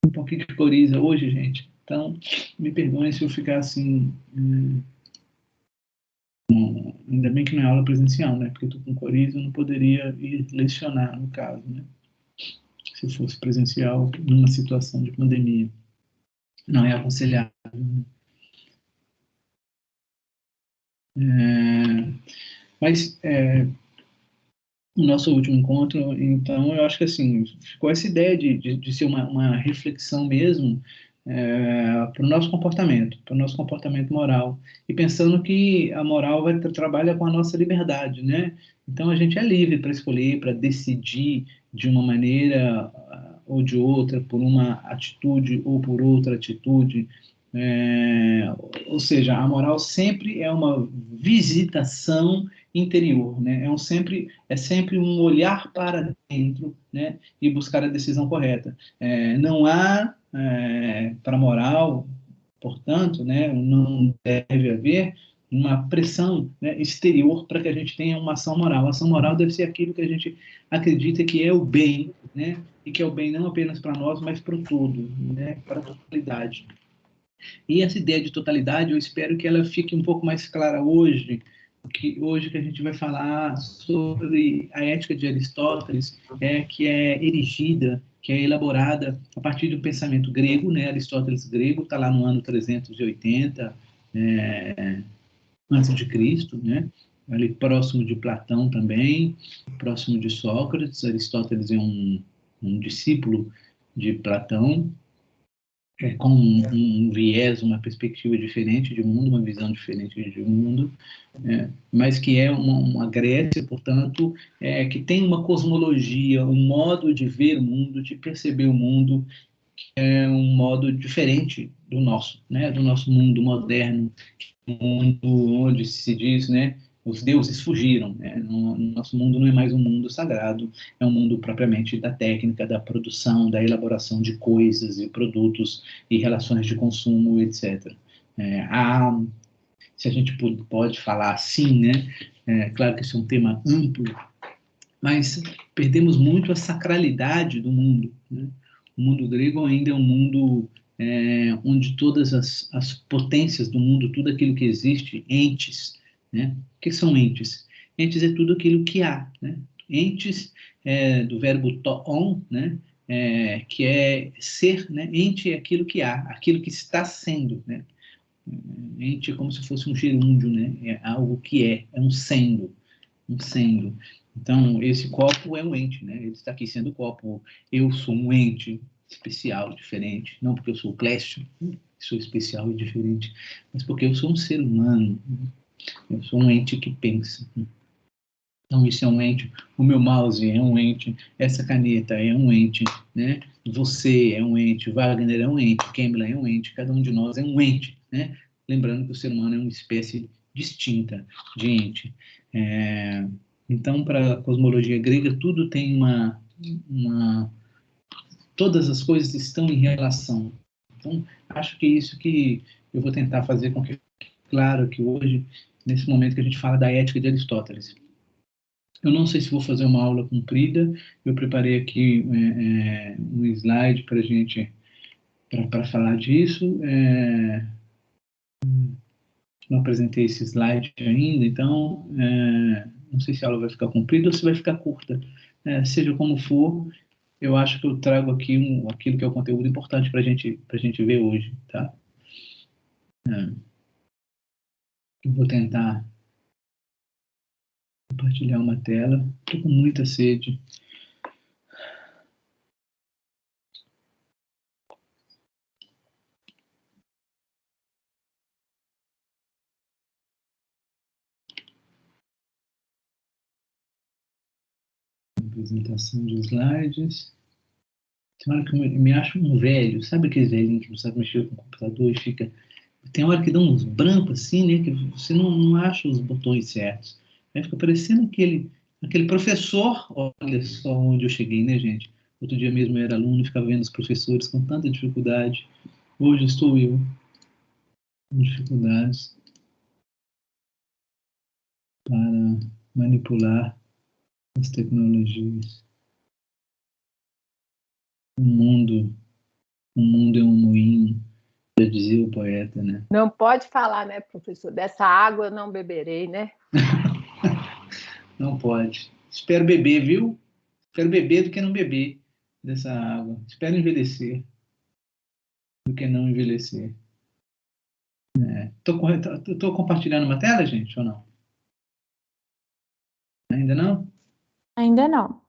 um pouquinho de coriza hoje, gente. Então, me perdoem se eu ficar assim. Ainda bem que não é aula presencial, né? Porque eu estou com coriza, eu não poderia ir lecionar, no caso, né? Se fosse presencial, numa situação de pandemia. Não é aconselhável. Mas o nosso último encontro, então, eu acho que assim, ficou essa ideia de ser uma reflexão mesmo para o nosso comportamento moral. E pensando que a moral trabalha com a nossa liberdade, né? Então, a gente é livre para escolher, para decidir de uma maneira ou de outra, por uma atitude ou por outra atitude. É, ou seja, a moral sempre é uma visitação interior, né? É sempre um olhar para dentro, né? E buscar a decisão correta. Não há para a moral, portanto, né? Não deve haver uma pressão, né, exterior para que a gente tenha uma ação moral. A ação moral deve ser aquilo que a gente acredita que é o bem, né? E que é o bem não apenas para nós, mas para o todo, né? Para a totalidade. E essa ideia de totalidade, eu espero que ela fique um pouco mais clara hoje, que hoje que a gente vai falar sobre a ética de Aristóteles, que é erigida, que é elaborada a partir do pensamento grego, né? Aristóteles grego, está lá no ano 380 antes de Cristo, né? Ali próximo de Platão também, próximo de Sócrates. Aristóteles é um discípulo de Platão, com um viés, uma perspectiva diferente de mundo, uma visão diferente de mundo, mas que é uma Grécia, portanto, que tem uma cosmologia, um modo de ver o mundo, de perceber o mundo, é um modo diferente do nosso, né, do nosso mundo moderno, um mundo onde se diz, né, os deuses fugiram, né? Nosso mundo não é mais um mundo sagrado, é um mundo propriamente da técnica, da produção, da elaboração de coisas e produtos e relações de consumo, etc. Se a gente pode falar assim, né? Claro que isso é um tema amplo, mas perdemos muito a sacralidade do mundo, né? O mundo grego ainda é um mundo onde todas as potências do mundo, tudo aquilo que existe, entes, né? O que são entes? Entes é tudo aquilo que há, né? Entes do verbo toon, né? Que é ser, né? Ente é aquilo que há, aquilo que está sendo, né? Ente é como se fosse um gerúndio, né? É algo que é um sendo, um sendo. Então, esse copo é um ente, né? Ele está aqui sendo copo. Eu sou um ente especial, diferente. Não porque eu sou Clécio, sou especial e diferente, mas porque eu sou um ser humano. Eu sou um ente que pensa. Então, isso é um ente. O meu mouse é um ente. Essa caneta é um ente, né? Você é um ente. Wagner é um ente. Kemmler é um ente. Cada um de nós é um ente, né? Lembrando que o ser humano é uma espécie distinta de ente. Então, para a cosmologia grega, tudo tem todas as coisas estão em relação. Então, acho que é isso que eu vou tentar fazer com que fique claro que hoje, nesse momento que a gente fala da ética de Aristóteles. Eu não sei se vou fazer uma aula comprida. Eu preparei aqui um slide para gente para falar disso. Não apresentei esse slide ainda, então não sei se a aula vai ficar comprida ou se vai ficar curta. Seja como for, eu acho que eu trago aqui aquilo que é o conteúdo importante para gente ver hoje, tá? Eu vou tentar compartilhar uma tela. Estou com muita sede. Apresentação de slides. Tem hora que eu me acho um velho, sabe aqueles velhinhos que não sabe mexer com o computador e fica. Tem hora que dá uns brancos assim, né? Que você não acha os botões certos. Aí fica parecendo aquele professor. Olha só onde eu cheguei, né, gente? Outro dia mesmo eu era aluno e ficava vendo os professores com tanta dificuldade. Hoje estou eu com dificuldades para manipular as tecnologias. O mundo O mundo é um moinho, já dizia o poeta, né? Não pode falar, né, professor? Dessa água eu não beberei, né? Não pode. Espero beber, viu? Espero beber do que não beber dessa água. Espero envelhecer do que não envelhecer. Estou compartilhando uma tela, gente, ou não? Ainda não? Ainda não.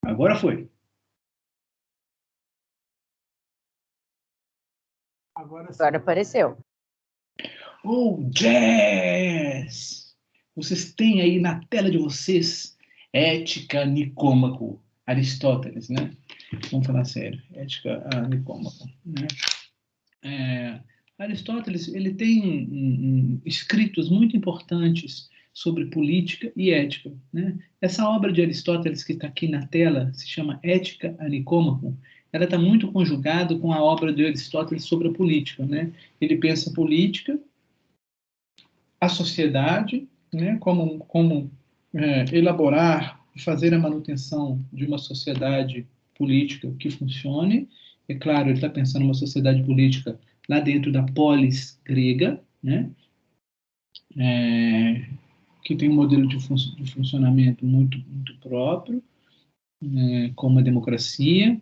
Agora foi. Agora apareceu. Oh, jazz! Vocês têm aí na tela de vocês Ética Nicômaco, Aristóteles, né? Vamos falar sério. Ética Nicômaco, né? Aristóteles ele tem escritos muito importantes sobre política e ética, né? Essa obra de Aristóteles que está aqui na tela se chama Ética a Nicômaco. Ela está muito conjugada com a obra de Aristóteles sobre a política, né? Ele pensa a política, a sociedade, né? Como elaborar e fazer a manutenção de uma sociedade política que funcione. É claro, ele está pensando uma sociedade política lá dentro da polis grega, né? Que tem um modelo de funcionamento muito próprio, como a democracia,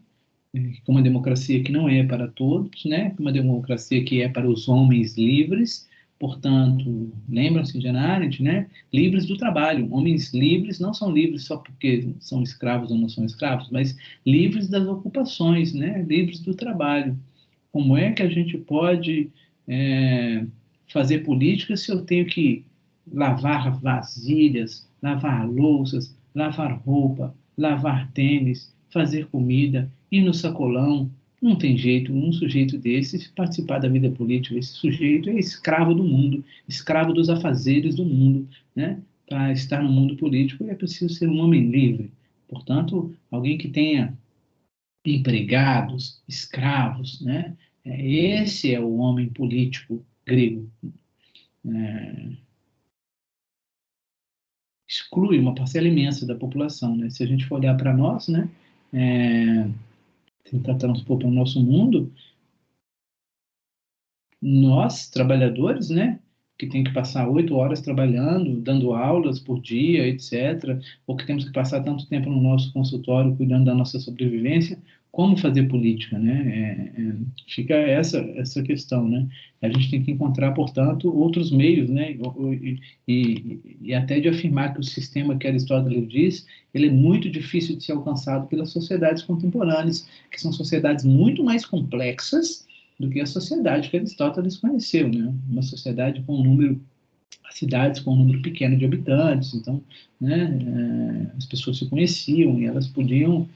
uma democracia que não é para todos, né? Uma democracia que é para os homens livres, portanto, lembram-se de Hannah Arendt, né? Livres do trabalho. Homens livres não são livres só porque são escravos ou não são escravos, mas livres das ocupações, né? Livres do trabalho. Como é que a gente pode fazer política se eu tenho que lavar vasilhas, lavar louças, lavar roupa, lavar tênis, fazer comida, ir no sacolão? Não tem jeito um sujeito desse participar da vida política. Esse sujeito é escravo do mundo, escravo dos afazeres do mundo, né? Para estar no mundo político é preciso ser um homem livre. Portanto, alguém que tenha empregados, escravos, né? Esse é o homem político grego. Exclui uma parcela imensa da população, né? Se a gente for olhar para nós, né? Tentar transpor para o nosso mundo, nós, trabalhadores, né? Que tem que passar 8 horas trabalhando, dando aulas por dia, etc., ou que temos que passar tanto tempo no nosso consultório cuidando da nossa sobrevivência, como fazer política, né? Fica essa questão, né? A gente tem que encontrar, portanto, outros meios, né? E até de afirmar que o sistema que Aristóteles diz, ele é muito difícil de ser alcançado pelas sociedades contemporâneas, que são sociedades muito mais complexas do que a sociedade que Aristóteles conheceu, né? Uma sociedade com cidades com um número pequeno de habitantes, então, né, as pessoas se conheciam e elas podiam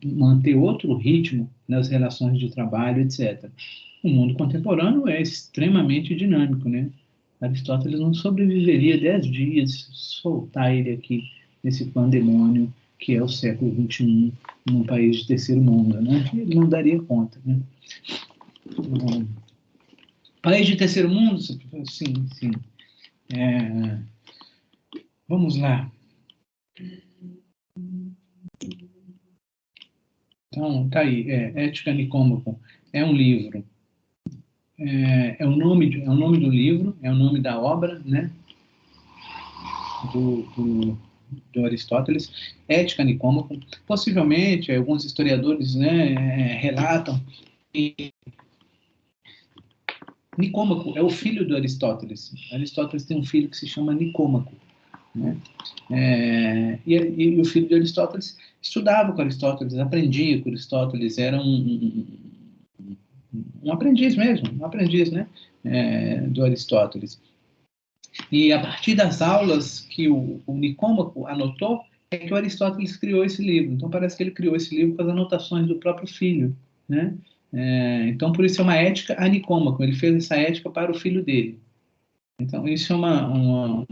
manter outro ritmo nas relações de trabalho, etc. O mundo contemporâneo é extremamente dinâmico, né? Aristóteles não sobreviveria 10 dias, soltar ele aqui nesse pandemônio que é o século XXI, num país de terceiro mundo, né? Ele não daria conta, né? País de terceiro mundo? Sim, sim. Vamos lá. Então, tá aí. Ética Nicômaco é um livro. É o nome do livro, é o nome da obra, né? Do Aristóteles, Ética Nicômaco. Possivelmente, alguns historiadores, né, relatam que Nicômaco é o filho do Aristóteles. Aristóteles tem um filho que se chama Nicômaco, né? E o filho de Aristóteles estudava com Aristóteles, aprendia com Aristóteles, era um aprendiz mesmo, um aprendiz, né, do Aristóteles. E a partir das aulas que o Nicômaco anotou, é que o Aristóteles criou esse livro. Então parece que ele criou esse livro com as anotações do próprio filho, né? Então por isso é uma ética a Nicômaco. Ele fez essa ética para o filho dele. Então isso é uma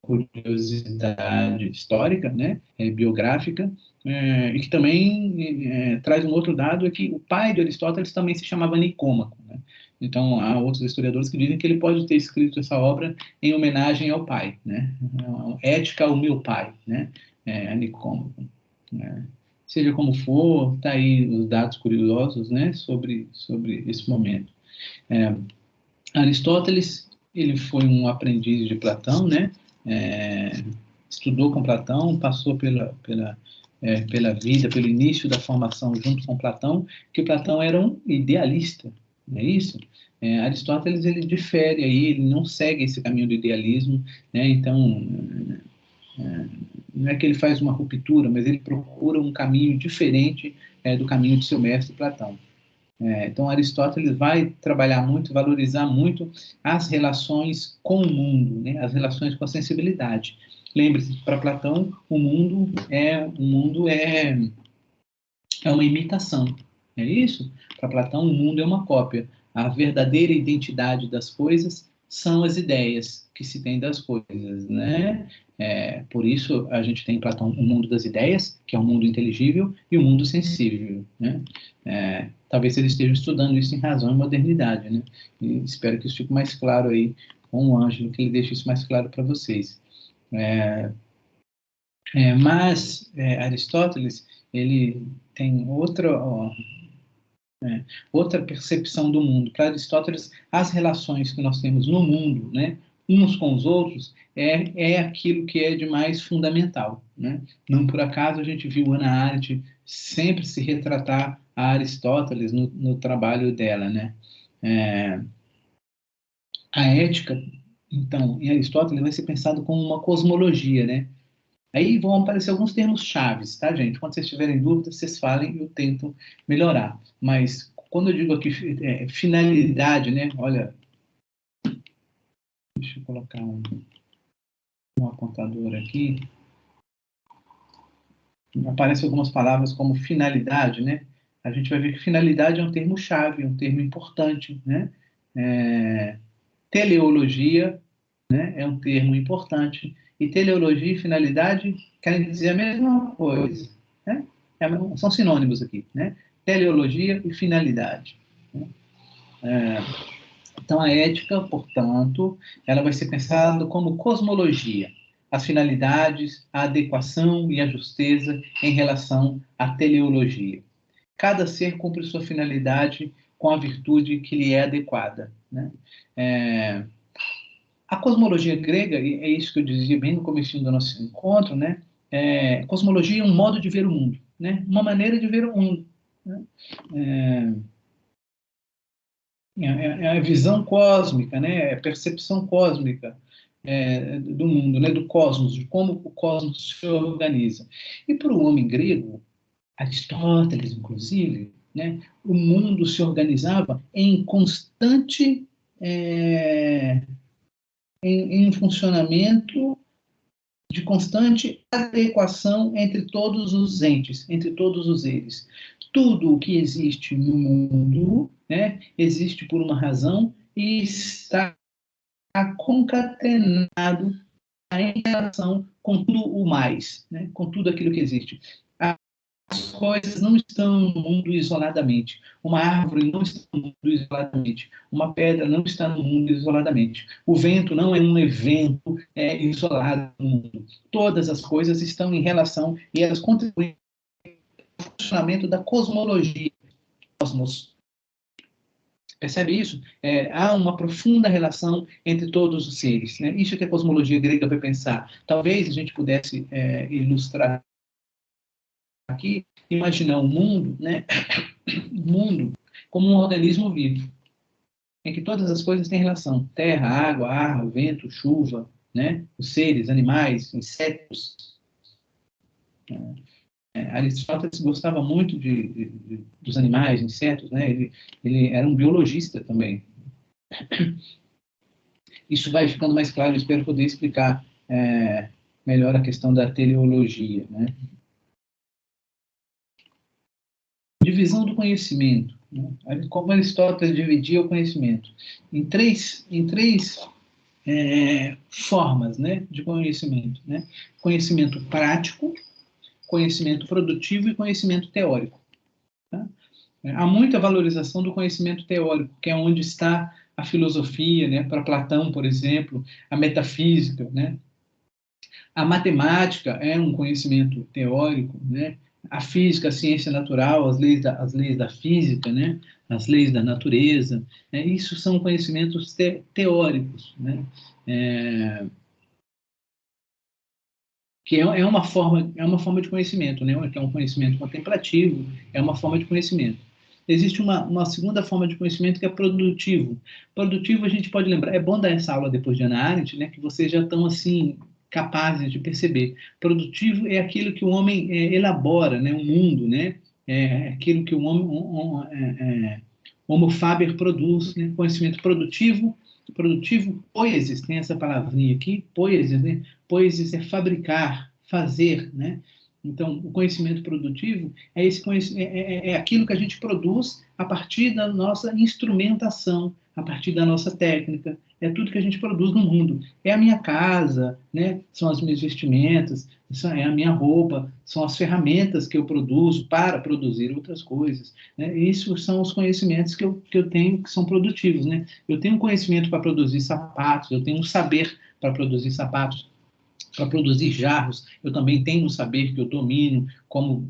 curiosidade histórica, né, biográfica, e que também traz um outro dado, é que o pai de Aristóteles também se chamava Nicômaco, né? Então, há outros historiadores que dizem que ele pode ter escrito essa obra em homenagem ao pai, né? Ética ao meu pai, né? A Nicômaco, né? Seja como for, está aí os dados curiosos, né? sobre esse momento. Aristóteles, ele foi um aprendiz de Platão, né? Estudou com Platão, passou pela vida, pelo início da formação junto com Platão, que Platão era um idealista, não é isso? Aristóteles, ele difere aí, ele não segue esse caminho do idealismo, né? Então, não é que ele faz uma ruptura, mas ele procura um caminho diferente do caminho de seu mestre Platão. Então, Aristóteles vai trabalhar muito, valorizar muito as relações com o mundo, né? As relações com a sensibilidade. Lembre-se, para Platão, o mundo é uma imitação. É isso? Para Platão, o mundo é uma cópia. A verdadeira identidade das coisas são as ideias que se tem das coisas, né? Por isso, a gente tem em Platão o mundo das ideias, que é um mundo inteligível, e o mundo sensível, né? Talvez vocês estejam estudando isso em Razão e Modernidade, né? E espero que isso fique mais claro aí com o Ângelo, que ele deixe isso mais claro para vocês. Mas Aristóteles, ele tem outra percepção do mundo. Para Aristóteles, as relações que nós temos no mundo, né, uns com os outros, é aquilo que é de mais fundamental, né? Não por acaso a gente viu Hannah Arendt sempre se retratar a Aristóteles no trabalho dela, né? A ética, então, em Aristóteles vai ser pensado como uma cosmologia, né? Aí vão aparecer alguns termos chaves, tá, gente? Quando vocês tiverem dúvidas, vocês falem e eu tento melhorar. Mas quando eu digo aqui finalidade, né? Olha, deixa eu colocar um apontador aqui. Aparecem algumas palavras como finalidade, né? A gente vai ver que finalidade é um termo chave, um termo importante, né? Teleologia, né? É um termo importante. E teleologia e finalidade querem dizer a mesma coisa, né? São sinônimos aqui, né? Teleologia e finalidade. Né? Então, a ética, portanto, ela vai ser pensada como cosmologia. As finalidades, a adequação e a justeza em relação à teleologia. Cada ser cumpre sua finalidade com a virtude que lhe é adequada, né? A cosmologia grega, e é isso que eu dizia bem no começo do nosso encontro, né? Cosmologia é um modo de ver o mundo, né? Uma maneira de ver o mundo. Né? É a visão cósmica, né? É a percepção cósmica do mundo, né? Do cosmos, de como o cosmos se organiza. E para o homem grego, Aristóteles, inclusive, né? O mundo se organizava em constante em funcionamento de constante adequação entre todos os entes, entre todos os seres. Tudo o que existe no mundo, né, existe por uma razão e está concatenado em relação com tudo o mais, né, com tudo aquilo que existe. As coisas não estão no mundo isoladamente. Uma árvore não está no mundo isoladamente. Uma pedra não está no mundo isoladamente. O vento não é um evento isolado no mundo. Todas as coisas estão em relação e elas contribuem para o funcionamento da cosmologia do cosmos. Percebe isso? Há uma profunda relação entre todos os seres. Né? Isso que a cosmologia grega vai pensar. Talvez a gente pudesse ilustrar aqui, imaginar o mundo, né? O mundo como um organismo vivo, em que todas as coisas têm relação: terra, água, ar, vento, chuva, né? Os seres, animais, insetos. Aristóteles gostava muito dos animais, insetos, né? Ele era um biologista também. Isso vai ficando mais claro, eu espero poder explicar melhor a questão da teleologia, né? Divisão do conhecimento. Né? Como Aristóteles dividia o conhecimento em três formas, né, de conhecimento. Né? Conhecimento prático, conhecimento produtivo e conhecimento teórico. Tá? Há muita valorização do conhecimento teórico, que é onde está a filosofia, né? Para Platão, por exemplo, a metafísica, né? A matemática é um conhecimento teórico, né? A física, a ciência natural, as leis da física, né? As leis da natureza, né? Isso são conhecimentos teóricos, né? É, que é uma forma de conhecimento, né? Que é um conhecimento contemplativo, é uma forma de conhecimento. Existe uma segunda forma de conhecimento que é produtivo. Produtivo, a gente pode lembrar, é bom dar essa aula depois de Hannah Arendt, né? Que vocês já estão, assim, capazes de perceber. Produtivo é aquilo que o homem elabora, né? O mundo, né? É aquilo que o homem, Homo faber produz, né? Conhecimento produtivo, poiesis, tem essa palavrinha aqui, poiesis, né? Poiesis é fabricar, fazer, né? Então, o conhecimento produtivo é, é aquilo que a gente produz a partir da nossa instrumentação, a partir da nossa técnica. É tudo que a gente produz no mundo. É a minha casa, né? São as minhas vestimentas, é a minha roupa, são as ferramentas que eu produzo para produzir outras coisas. Né? Isso são os conhecimentos que eu tenho que são produtivos. Né? Eu tenho um conhecimento para produzir sapatos, eu tenho um saber para produzir sapatos, para produzir jarros, eu também tenho um saber que eu domino, como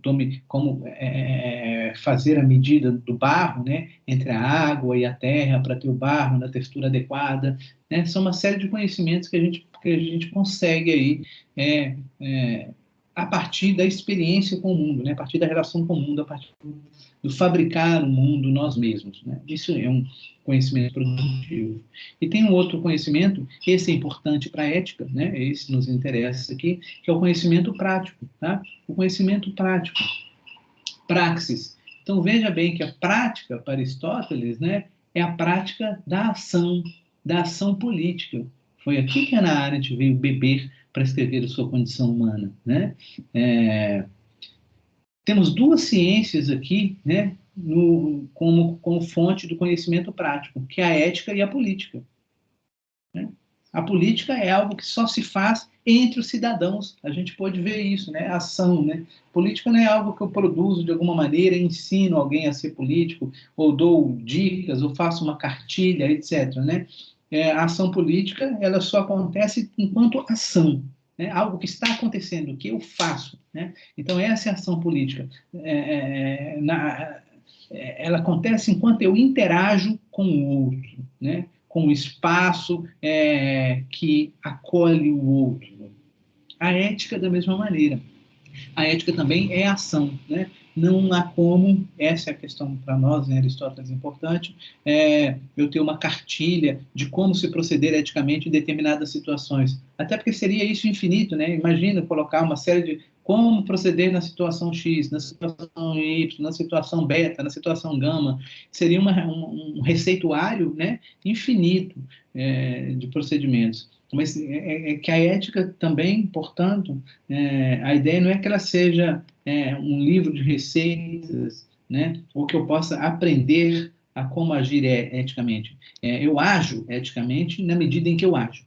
fazer a medida do barro, né, entre a água e a terra, para ter o barro na textura adequada. Né? São uma série de conhecimentos que a gente consegue aí, a partir da experiência com o mundo, né? A partir da relação com o mundo, a partir do fabricar o mundo nós mesmos. Né? Isso é um conhecimento produtivo. E tem um outro conhecimento, esse é importante para a ética, né? Esse nos interessa aqui, que é o conhecimento prático. Tá? O conhecimento prático, praxis. Então, veja bem que a prática, para Aristóteles, né, é a prática da ação política. Foi aqui que Hannah Arendt veio beber para escrever a sua condição humana. Né? Temos duas ciências aqui, né, como fonte do conhecimento prático, que é a ética e a política. Né? A política é algo que só se faz entre os cidadãos. A gente pode ver isso, né? A ação, né? Política não é algo que eu produzo de alguma maneira, ensino alguém a ser político, ou dou dicas, ou faço uma cartilha, etc. Né? A ação política, ela só acontece enquanto ação. Né? Algo que está acontecendo, que eu faço. Né? Então, essa é a ação política. Ela acontece enquanto eu interajo com o outro, né? Com o espaço que acolhe o outro. A ética, da mesma maneira. A ética também é ação, né? Não há como, essa é a questão para nós, né, Aristóteles, importante, eu ter uma cartilha de como se proceder eticamente em determinadas situações. Até porque seria isso infinito, né? Imagina colocar uma série de como proceder na situação X, na situação Y, na situação beta, na situação gama. Seria um receituário, né, infinito de procedimentos. Mas que a ética também, portanto, a ideia não é que ela seja um livro de receitas, né? Ou que eu possa aprender a como agir eticamente. Eu ajo eticamente na medida em que eu ajo.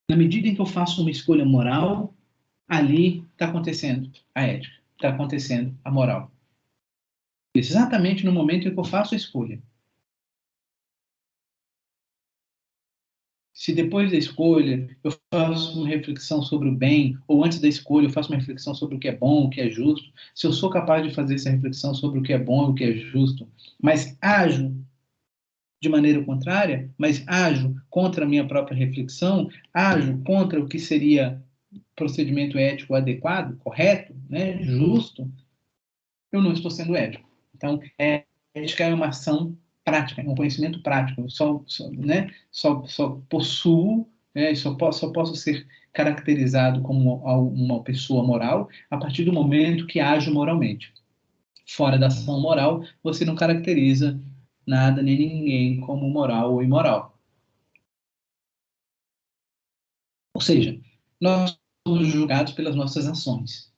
Na medida em que eu faço uma escolha moral, ali está acontecendo a ética, está acontecendo a moral. Exatamente no momento em que eu faço a escolha. Se depois da escolha eu faço uma reflexão sobre o bem, ou antes da escolha eu faço uma reflexão sobre o que é bom, o que é justo, se eu sou capaz de fazer essa reflexão sobre o que é bom e o que é justo, mas ajo de maneira contrária, mas ajo contra a minha própria reflexão, ajo contra o que seria procedimento ético adequado, correto, né, justo, eu não estou sendo ético. Então, ética é uma ação prática, é um conhecimento prático. Eu só possuo, só posso ser caracterizado como uma pessoa moral a partir do momento que ajo moralmente. Fora da ação moral, você não caracteriza nada nem ninguém como moral ou imoral. Ou seja, nós somos julgados pelas nossas ações,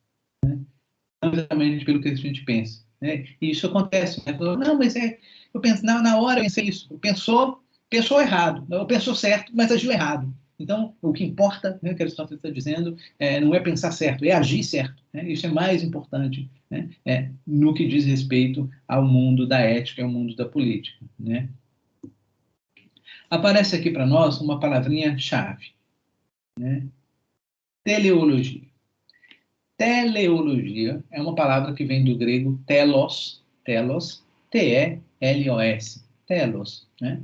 não exatamente pelo que a gente pensa. Né? E isso acontece. Né? Não, mas eu penso, na hora eu pensei isso. Pensou errado. Eu pensou certo, mas agiu errado. Então, o que importa, né, que Aristóteles está dizendo, não é pensar certo, é agir certo. Né? Isso é mais importante, né, no que diz respeito ao mundo da ética, ao mundo da política. Né? Aparece aqui para nós uma palavrinha-chave, né? Teleologia. Teleologia é uma palavra que vem do grego telos, T-E-L-O-S, telos, né?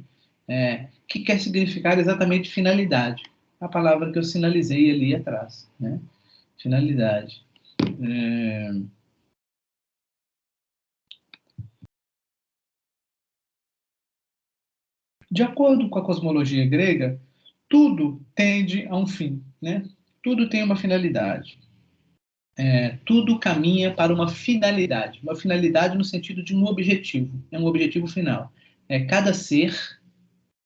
Que quer significar exatamente finalidade. A palavra que eu sinalizei ali atrás, né? Finalidade. De acordo com a cosmologia grega, tudo tende a um fim, né? Tudo tem uma finalidade. Tudo caminha para uma finalidade no sentido de um objetivo final. Cada ser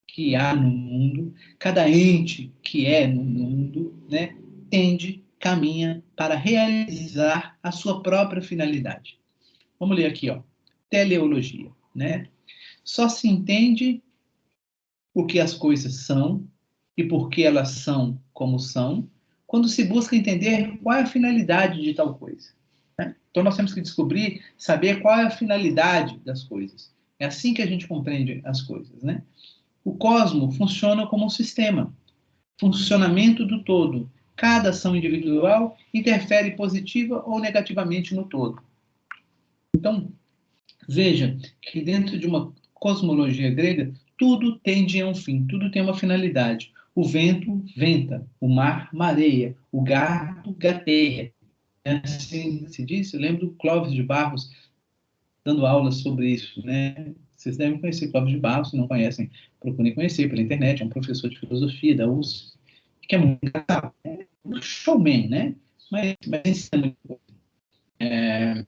que há no mundo, cada ente que é no mundo, né, caminha para realizar a sua própria finalidade. Vamos ler aqui, ó. Teleologia, né? Só se entende o que as coisas são e por que elas são como são, quando se busca entender qual é a finalidade de tal coisa. Né? Então nós temos que descobrir, saber qual é a finalidade das coisas. É assim que a gente compreende as coisas, né? O cosmo funciona como um sistema, funcionamento do todo. Cada ação individual interfere positiva ou negativamente no todo. Então, veja que dentro de uma cosmologia grega, tudo tende a um fim, tudo tem uma finalidade. O vento venta, o mar mareia, o gato gateia. Assim se diz, eu lembro do Clóvis de Barros dando aulas sobre isso, né? Vocês devem conhecer Clóvis de Barros, se não conhecem, procurem conhecer pela internet, é um professor de filosofia da USP, que é muito engraçado, um showman, né? Mas ensina muito coisa.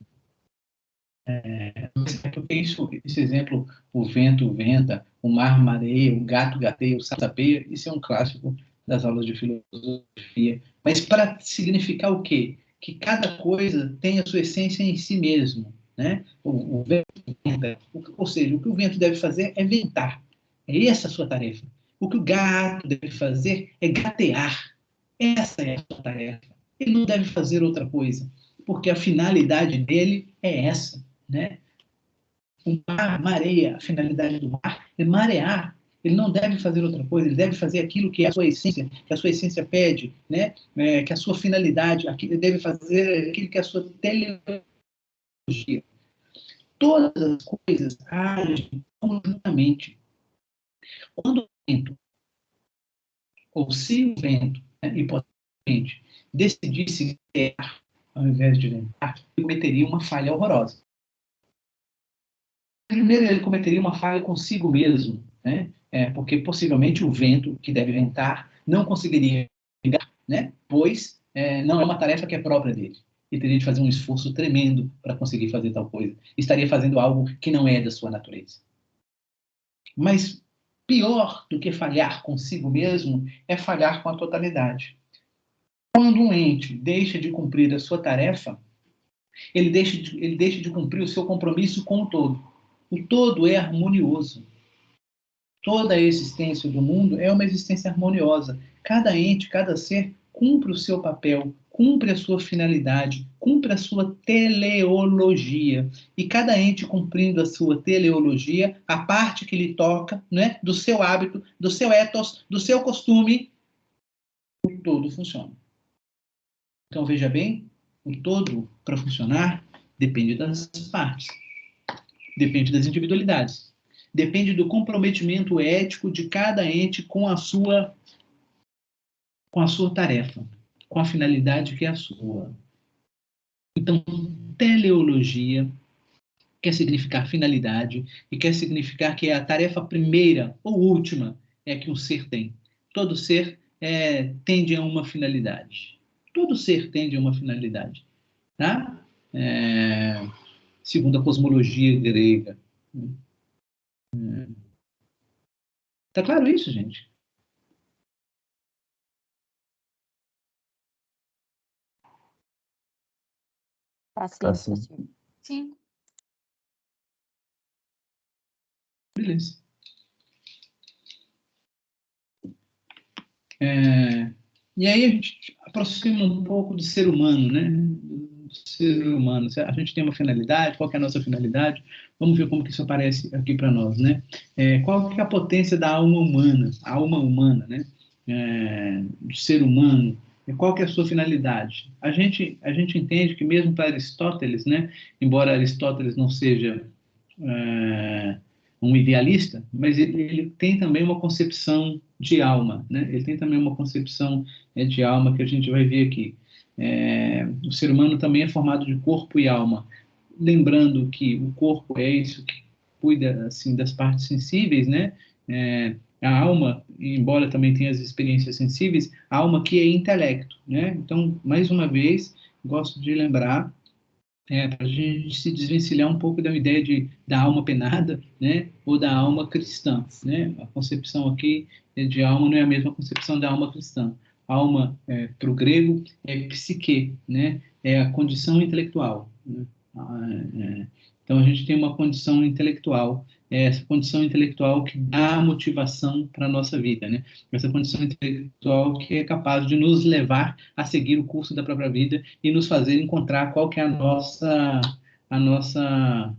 Porque esse exemplo, o vento venta, o mar mareia, o gato gateia, o sapo sapeia, isso é um clássico das aulas de filosofia. Mas para significar o quê? Que cada coisa tem a sua essência em si mesmo. Né? O vento venta, ou seja, o que o vento deve fazer é ventar. É essa a sua tarefa. O que o gato deve fazer é gatear. Essa é a sua tarefa. Ele não deve fazer outra coisa, porque a finalidade dele é essa. Né? O mar mareia, a finalidade do mar é marear. Ele não deve fazer outra coisa, ele deve fazer aquilo que é a sua essência, que a sua essência pede, né? Que a sua finalidade, ele deve fazer aquilo que é a sua teleologia. Todas as coisas agem conjuntamente. Quando o vento, ou se o vento, né, hipoteticamente, decidisse guiar ao invés de ventar, ele cometeria uma falha horrorosa. Primeiro, ele cometeria uma falha consigo mesmo, né? Porque possivelmente o vento que deve ventar não conseguiria ligar, né? Pois não é uma tarefa que é própria dele. Ele teria de fazer um esforço tremendo para conseguir fazer tal coisa. Estaria fazendo algo que não é da sua natureza. Mas pior do que falhar consigo mesmo é falhar com a totalidade. Quando um ente deixa de cumprir a sua tarefa, ele deixa de cumprir o seu compromisso com o todo. O todo é harmonioso. Toda a existência do mundo é uma existência harmoniosa. Cada ente, cada ser cumpre o seu papel, cumpre a sua finalidade, cumpre a sua teleologia. E cada ente cumprindo a sua teleologia, a parte que lhe toca, né, do seu hábito, do seu ethos, do seu costume, o todo funciona. Então veja bem, o todo, para funcionar, depende das partes, depende das individualidades. Depende do comprometimento ético de cada ente com a sua tarefa, com a finalidade que é a sua. Então, teleologia quer significar finalidade e quer significar que é a tarefa primeira ou última é que um ser tem. Todo ser tende a uma finalidade. Todo ser tende a uma finalidade. Tá? Segundo a cosmologia grega. Tá claro isso, gente? Tá sim, Tá sim. professor. Sim. Beleza. E aí a gente aproxima um pouco do ser humano, né? Do ser humano. A gente tem uma finalidade, qual que é a nossa finalidade? Vamos ver como que isso aparece aqui para nós, né? Qual que é a potência da alma humana? A alma humana, né? Do ser humano. Qual que é a sua finalidade? A gente entende que mesmo para Aristóteles, né? Embora Aristóteles não seja um idealista, mas ele tem também uma concepção de alma, né? Ele tem também uma concepção de alma que a gente vai ver aqui. O ser humano também é formado de corpo e alma. Lembrando que o corpo é isso que cuida assim das partes sensíveis, né? A alma, embora também tenha as experiências sensíveis, a alma que é intelecto, né? Então, mais uma vez, gosto de lembrar para a gente se desvencilhar um pouco da ideia da alma penada, né, ou da alma cristã, né? A concepção aqui de alma não é a mesma concepção da alma cristã. Alma, para o grego, é psique, né? É a condição intelectual, né? Então, a gente tem uma condição intelectual, essa condição intelectual que dá motivação para a nossa vida, né? Essa condição intelectual que é capaz de nos levar a seguir o curso da própria vida e nos fazer encontrar qual que é a nossa, a nossa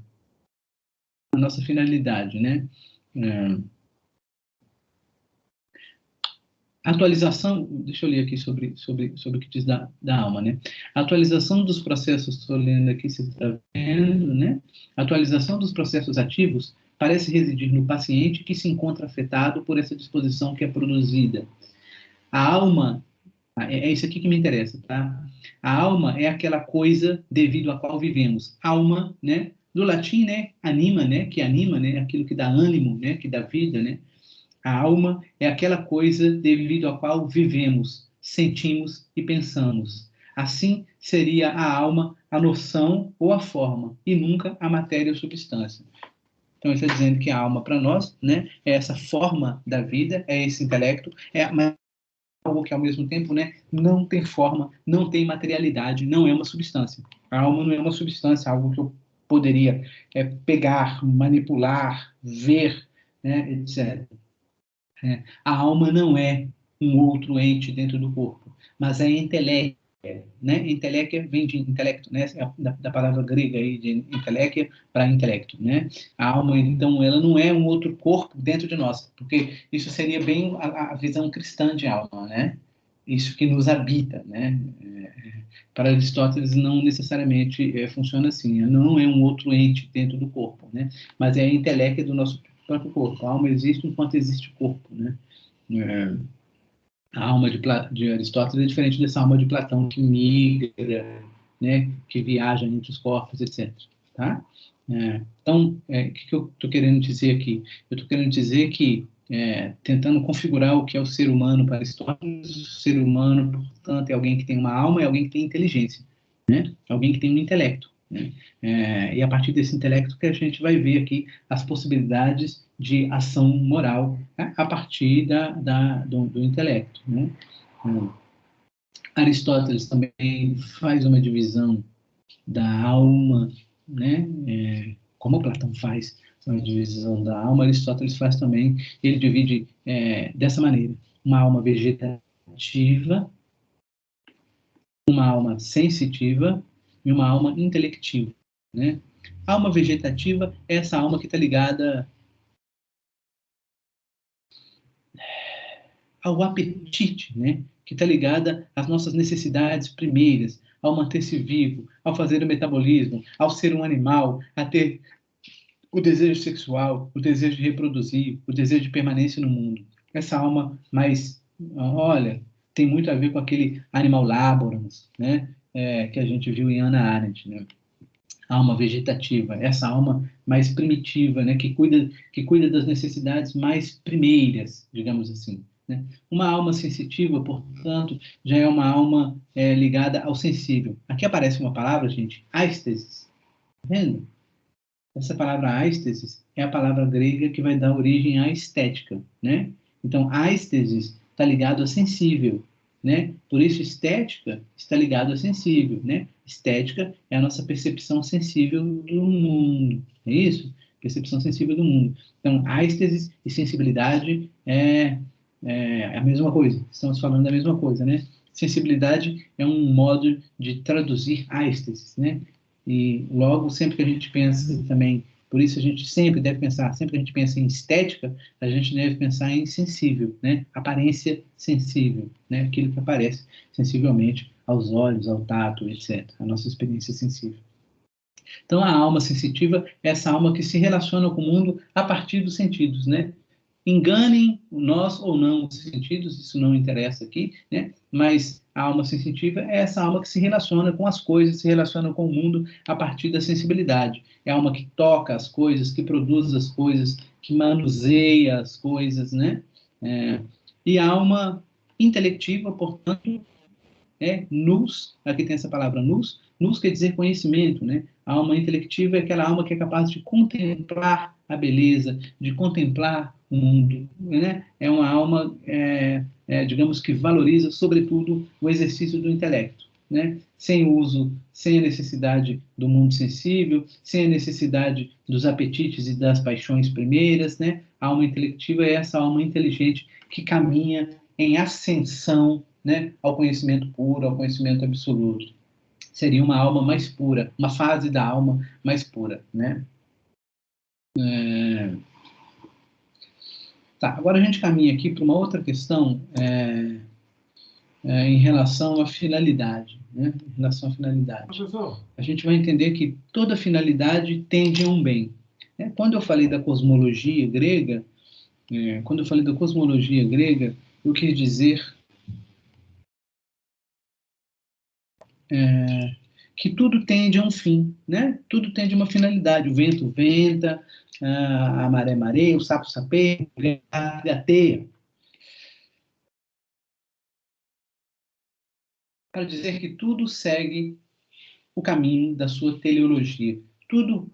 finalidade, né? É, atualização, deixa eu ler aqui sobre o que diz da alma, né? A atualização dos processos, estou lendo aqui, você está vendo, né? A atualização dos processos ativos parece residir no paciente que se encontra afetado por essa disposição que é produzida. A alma, é isso aqui que me interessa, tá? A alma é aquela coisa devido à qual vivemos. Alma, né? Do latim, né? Anima, né? Que anima, né? Aquilo que dá ânimo, né? Que dá vida, né? A alma é aquela coisa devido à qual vivemos, sentimos e pensamos. Assim, seria a alma a noção ou a forma, e nunca a matéria ou substância. Então, ele está dizendo que a alma, para nós, né, é essa forma da vida, é esse intelecto, mas algo que, ao mesmo tempo, né, não tem forma, não tem materialidade, não é uma substância. A alma não é uma substância, algo que eu poderia pegar, manipular, ver, né, etc. A alma não é um outro ente dentro do corpo, mas é intelecto, né? Intelecto vem de intelecto, né? Da palavra grega aí de intelecto para intelecto, né? A alma, então, ela não é um outro corpo dentro de nós, porque isso seria bem a visão cristã de alma, né? Isso que nos habita, né? Para Aristóteles não necessariamente funciona assim, não é um outro ente dentro do corpo, né? Mas é intelecto do nosso próprio corpo. A alma existe enquanto existe o corpo, né? É, a alma de Aristóteles é diferente dessa alma de Platão que migra, né? Que viaja entre os corpos, etc. Tá? Então, o que eu estou querendo dizer aqui? Eu estou querendo dizer que tentando configurar o que é o ser humano para Aristóteles, o ser humano, portanto, é alguém que tem uma alma, é alguém que tem inteligência, né? É alguém que tem um intelecto, né? E a partir desse intelecto que a gente vai ver aqui as possibilidades de ação moral, né? A partir do intelecto, né? Aristóteles também faz uma divisão da alma, né? Como Platão faz uma divisão da alma, Aristóteles faz também, ele divide dessa maneira: uma alma vegetativa, uma alma sensitiva e uma alma intelectiva, né? A alma vegetativa é essa alma que está ligada ao apetite, né? Que está ligada às nossas necessidades primeiras, ao manter-se vivo, ao fazer o metabolismo, ao ser um animal, a ter o desejo sexual, o desejo de reproduzir, o desejo de permanência no mundo. Essa alma mais, olha, tem muito a ver com aquele animal laborans, né? Que a gente viu em Hannah Arendt, né? Alma vegetativa, essa alma mais primitiva, né? Que cuida das necessidades mais primeiras, digamos assim. Né? Uma alma sensitiva, portanto, já é uma alma ligada ao sensível. Aqui aparece uma palavra, gente, áestesis. Tá vendo? Essa palavra áestesis é a palavra grega que vai dar origem à estética, né? Então, áestesis está ligado a sensível, né? Por isso, estética está ligado a sensível, né? Estética é a nossa percepção sensível do mundo, é isso? Percepção sensível do mundo. Então, áestesis e sensibilidade é a mesma coisa, estamos falando da mesma coisa, né? Sensibilidade é um modo de traduzir áesthesis, né? E logo, sempre que a gente pensa também, por isso a gente sempre deve pensar, sempre que a gente pensa em estética, a gente deve pensar em sensível, né? Aparência sensível, né? Aquilo que aparece sensivelmente aos olhos, ao tato, etc. A nossa experiência sensível. Então, a alma sensitiva é essa alma que se relaciona com o mundo a partir dos sentidos, né? Enganem nós ou não os sentidos, isso não interessa aqui, né? Mas a alma sensitiva é essa alma que se relaciona com as coisas, se relaciona com o mundo a partir da sensibilidade. É a alma que toca as coisas, que produz as coisas, que manuseia as coisas, né? E a alma intelectiva, portanto, é nous, aqui tem essa palavra nous quer dizer conhecimento, né? A alma intelectiva é aquela alma que é capaz de contemplar a beleza, de contemplar o mundo, né? É uma alma, digamos que valoriza, sobretudo, o exercício do intelecto, né? Sem uso, sem a necessidade do mundo sensível, sem a necessidade dos apetites e das paixões primeiras, né? A alma intelectiva é essa alma inteligente que caminha em ascensão, né, ao conhecimento puro, ao conhecimento absoluto. Seria uma alma mais pura, uma fase da alma mais pura, né? Tá, agora a gente caminha aqui para uma outra questão em relação à finalidade, né? Em relação à finalidade. Professor, A gente vai entender que toda finalidade tende a um bem. Quando eu falei da cosmologia grega, eu quis dizer que tudo tende a um fim, né? Tudo tende a uma finalidade. O vento venta, a maré mareia, o sapo sapeia, o gateia. Para dizer que tudo segue o caminho da sua teleologia. Tudo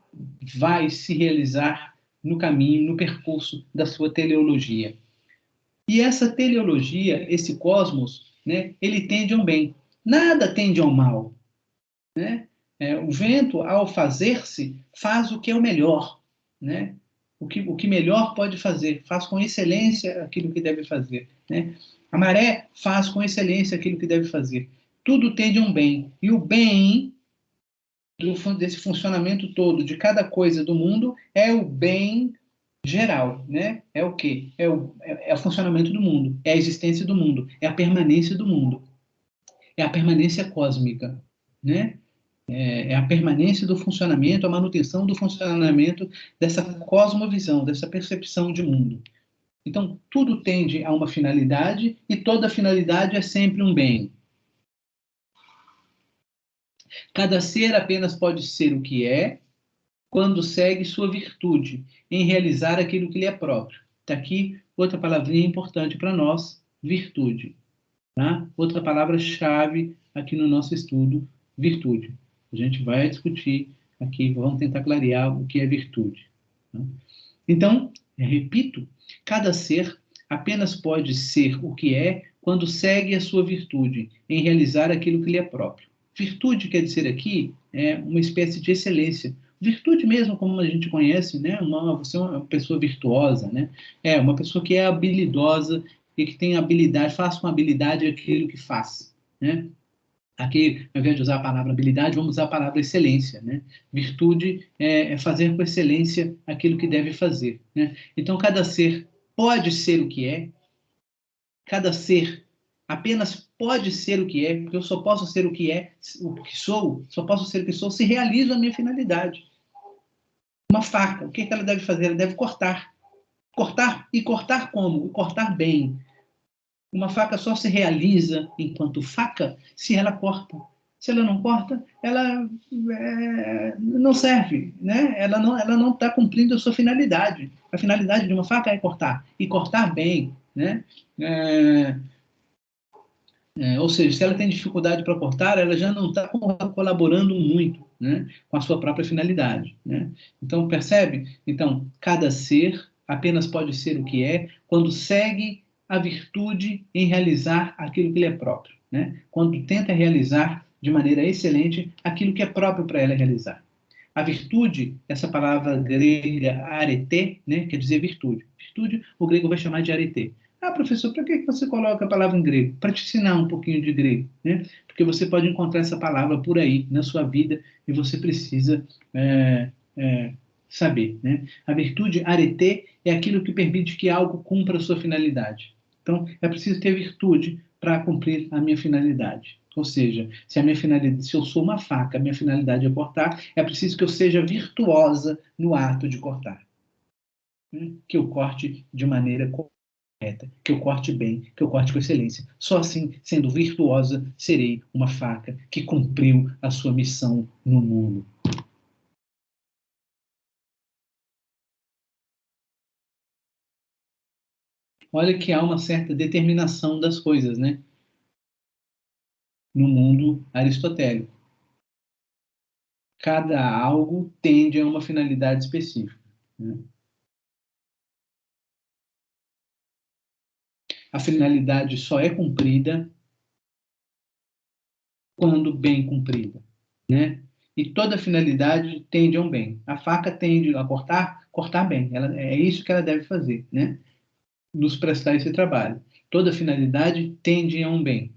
vai se realizar no caminho, no percurso da sua teleologia. E essa teleologia, esse cosmos, né, ele tende a um bem. Nada tende ao mal, né? O vento, ao fazer-se, faz o que é o melhor, né? O que melhor pode fazer, faz com excelência aquilo que deve fazer, né? A maré faz com excelência aquilo que deve fazer. Tudo tende a um bem. E o bem desse funcionamento todo, de cada coisa do mundo, é o bem geral, né? É o quê? É o funcionamento do mundo, é a existência do mundo, é a permanência do mundo, é a permanência cósmica, né? É a permanência do funcionamento, a manutenção do funcionamento dessa cosmovisão, dessa percepção de mundo. Então, tudo tende a uma finalidade e toda finalidade é sempre um bem. Cada ser apenas pode ser o que é quando segue sua virtude em realizar aquilo que lhe é próprio. Está aqui outra palavrinha importante para nós, virtude. Tá? Outra palavra-chave aqui no nosso estudo, virtude. A gente vai discutir aqui, vamos tentar clarear o que é virtude. Tá? Então, repito, cada ser apenas pode ser o que é quando segue a sua virtude em realizar aquilo que lhe é próprio. Virtude quer dizer aqui uma espécie de excelência. Virtude mesmo, como a gente conhece, né? Você é uma pessoa virtuosa, né? É uma pessoa que é habilidosa e que tem habilidade, faz com habilidade aquilo que faz, né? Aqui, ao invés de usar a palavra habilidade, vamos usar a palavra excelência, né? Virtude é fazer com excelência aquilo que deve fazer, né? Então, cada ser pode ser o que é, cada ser apenas pode ser o que é, porque eu só posso ser o que sou, só posso ser o que sou se realizo a minha finalidade. Uma faca, o que ela deve fazer? Ela deve cortar. Cortar, e cortar como? Cortar bem. Uma faca só se realiza enquanto faca se ela corta. Se ela não corta, ela não serve, né? Ela não está cumprindo a sua finalidade. A finalidade de uma faca é cortar, e cortar bem, né? Ou seja, se ela tem dificuldade para cortar, ela já não está colaborando muito, né, com a sua própria finalidade, né? Então, percebe? Então, cada ser apenas pode ser o que é quando segue a virtude em realizar aquilo que lhe é próprio, né? Quando tenta realizar de maneira excelente aquilo que é próprio para ela realizar. A virtude, essa palavra grega arete, né, quer dizer virtude. Virtude, o grego vai chamar de arete. Ah, professor, para que você coloca a palavra em grego? Para te ensinar um pouquinho de grego, né? Porque você pode encontrar essa palavra por aí na sua vida e você precisa é, é, saber, né? A virtude arete é aquilo que permite que algo cumpra a sua finalidade. Então, é preciso ter virtude para cumprir a minha finalidade. Ou seja, se a minha finalidade, se eu sou uma faca, a minha finalidade é cortar, é preciso que eu seja virtuosa no ato de cortar, né? Que eu corte de maneira correta, que eu corte bem, que eu corte com excelência. Só assim, sendo virtuosa, serei uma faca que cumpriu a sua missão no mundo. Olha que há uma certa determinação das coisas, né? No mundo aristotélico. Cada algo tende a uma finalidade específica, né? A finalidade só é cumprida quando bem cumprida, né? E toda finalidade tende a um bem. A faca tende a cortar, cortar bem. É isso que ela deve fazer, né? Nos prestar esse trabalho. Toda finalidade tende a um bem.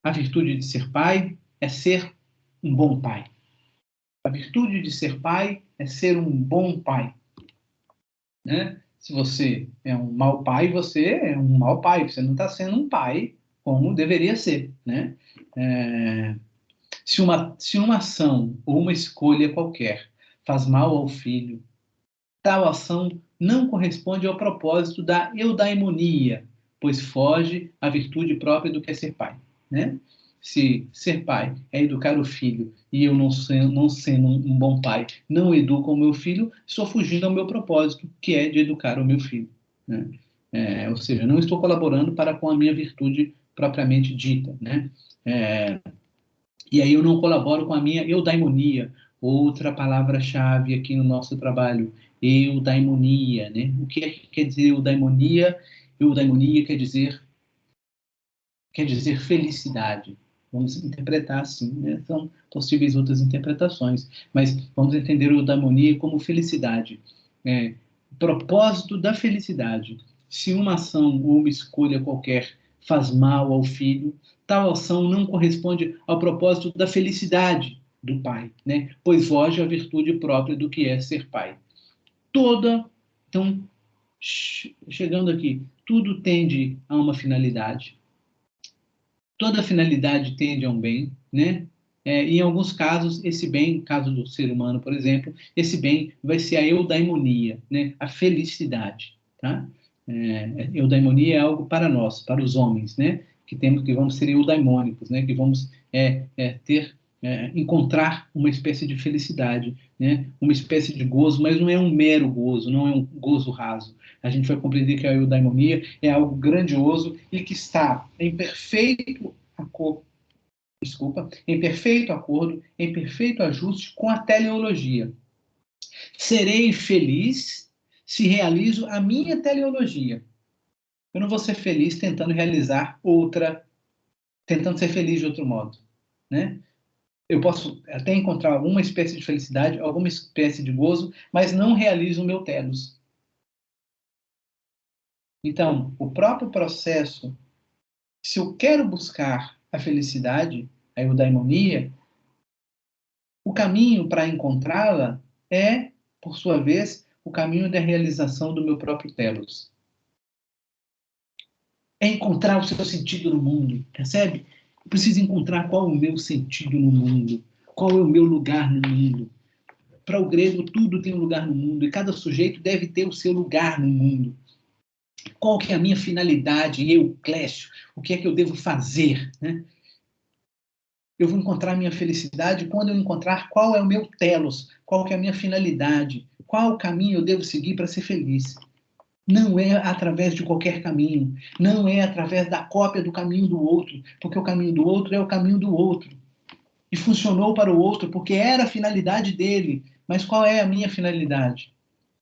A virtude de ser pai é ser um bom pai. A virtude de ser pai é ser um bom pai, né? Se você é um mau pai, você é um mau pai. Você não está sendo um pai como deveria ser, né? É, se uma ação ou uma escolha qualquer faz mal ao filho, tal ação não corresponde ao propósito da eudaimonia, pois foge à virtude própria do que é ser pai, né? Se ser pai é educar o filho e eu não sendo um bom pai, não educo o meu filho, estou fugindo ao meu propósito, que é de educar o meu filho, né? Ou seja, não estou colaborando para com a minha virtude propriamente dita, né? É, e aí eu não colaboro com a minha eudaimonia, outra palavra-chave aqui no nosso trabalho, eudaimonia, né? O que é que quer dizer eudaimonia? Eudaimonia quer dizer felicidade. Vamos interpretar assim, né? São possíveis outras interpretações, mas vamos entender eudaimonia como felicidade. O propósito da felicidade. Se uma ação ou uma escolha qualquer faz mal ao filho, tal ação não corresponde ao propósito da felicidade do pai, né? Pois foge à virtude própria do que é ser pai. Então, chegando aqui, tudo tende a uma finalidade. Toda finalidade tende a um bem, né? Em alguns casos, esse bem, no caso do ser humano, por exemplo, esse bem vai ser a eudaimonia, né? A felicidade, tá? Eudaimonia é algo para nós, para os homens, né? Que vamos ser eudaimônicos, né? Que vamos encontrar uma espécie de felicidade, né? Uma espécie de gozo, mas não é um mero gozo, não é um gozo raso. A gente vai compreender que a eudaimonia é algo grandioso e que está em perfeito acordo, em perfeito acordo, em perfeito ajuste com a teleologia. Serei feliz se realizo a minha teleologia. Eu não vou ser feliz tentando realizar outra, tentando ser feliz de outro modo, né? Eu posso até encontrar alguma espécie de felicidade, alguma espécie de gozo, mas não realizo o meu telos. Então, o próprio processo, se eu quero buscar a felicidade, a eudaimonia, o caminho para encontrá-la é, por sua vez, o caminho da realização do meu próprio telos. É encontrar o seu sentido no mundo, percebe? Eu preciso encontrar qual é o meu sentido no mundo, qual é o meu lugar no mundo. Para o grego, tudo tem um lugar no mundo e cada sujeito deve ter o seu lugar no mundo. Qual que é a minha finalidade, eu, Clécio? O que é que eu devo fazer, né? Eu vou encontrar a minha felicidade quando eu encontrar qual é o meu telos, qual que é a minha finalidade, qual caminho eu devo seguir para ser feliz. Não é através de qualquer caminho, não é através da cópia do caminho do outro, porque o caminho do outro é o caminho do outro. E funcionou para o outro porque era a finalidade dele. Mas qual é a minha finalidade?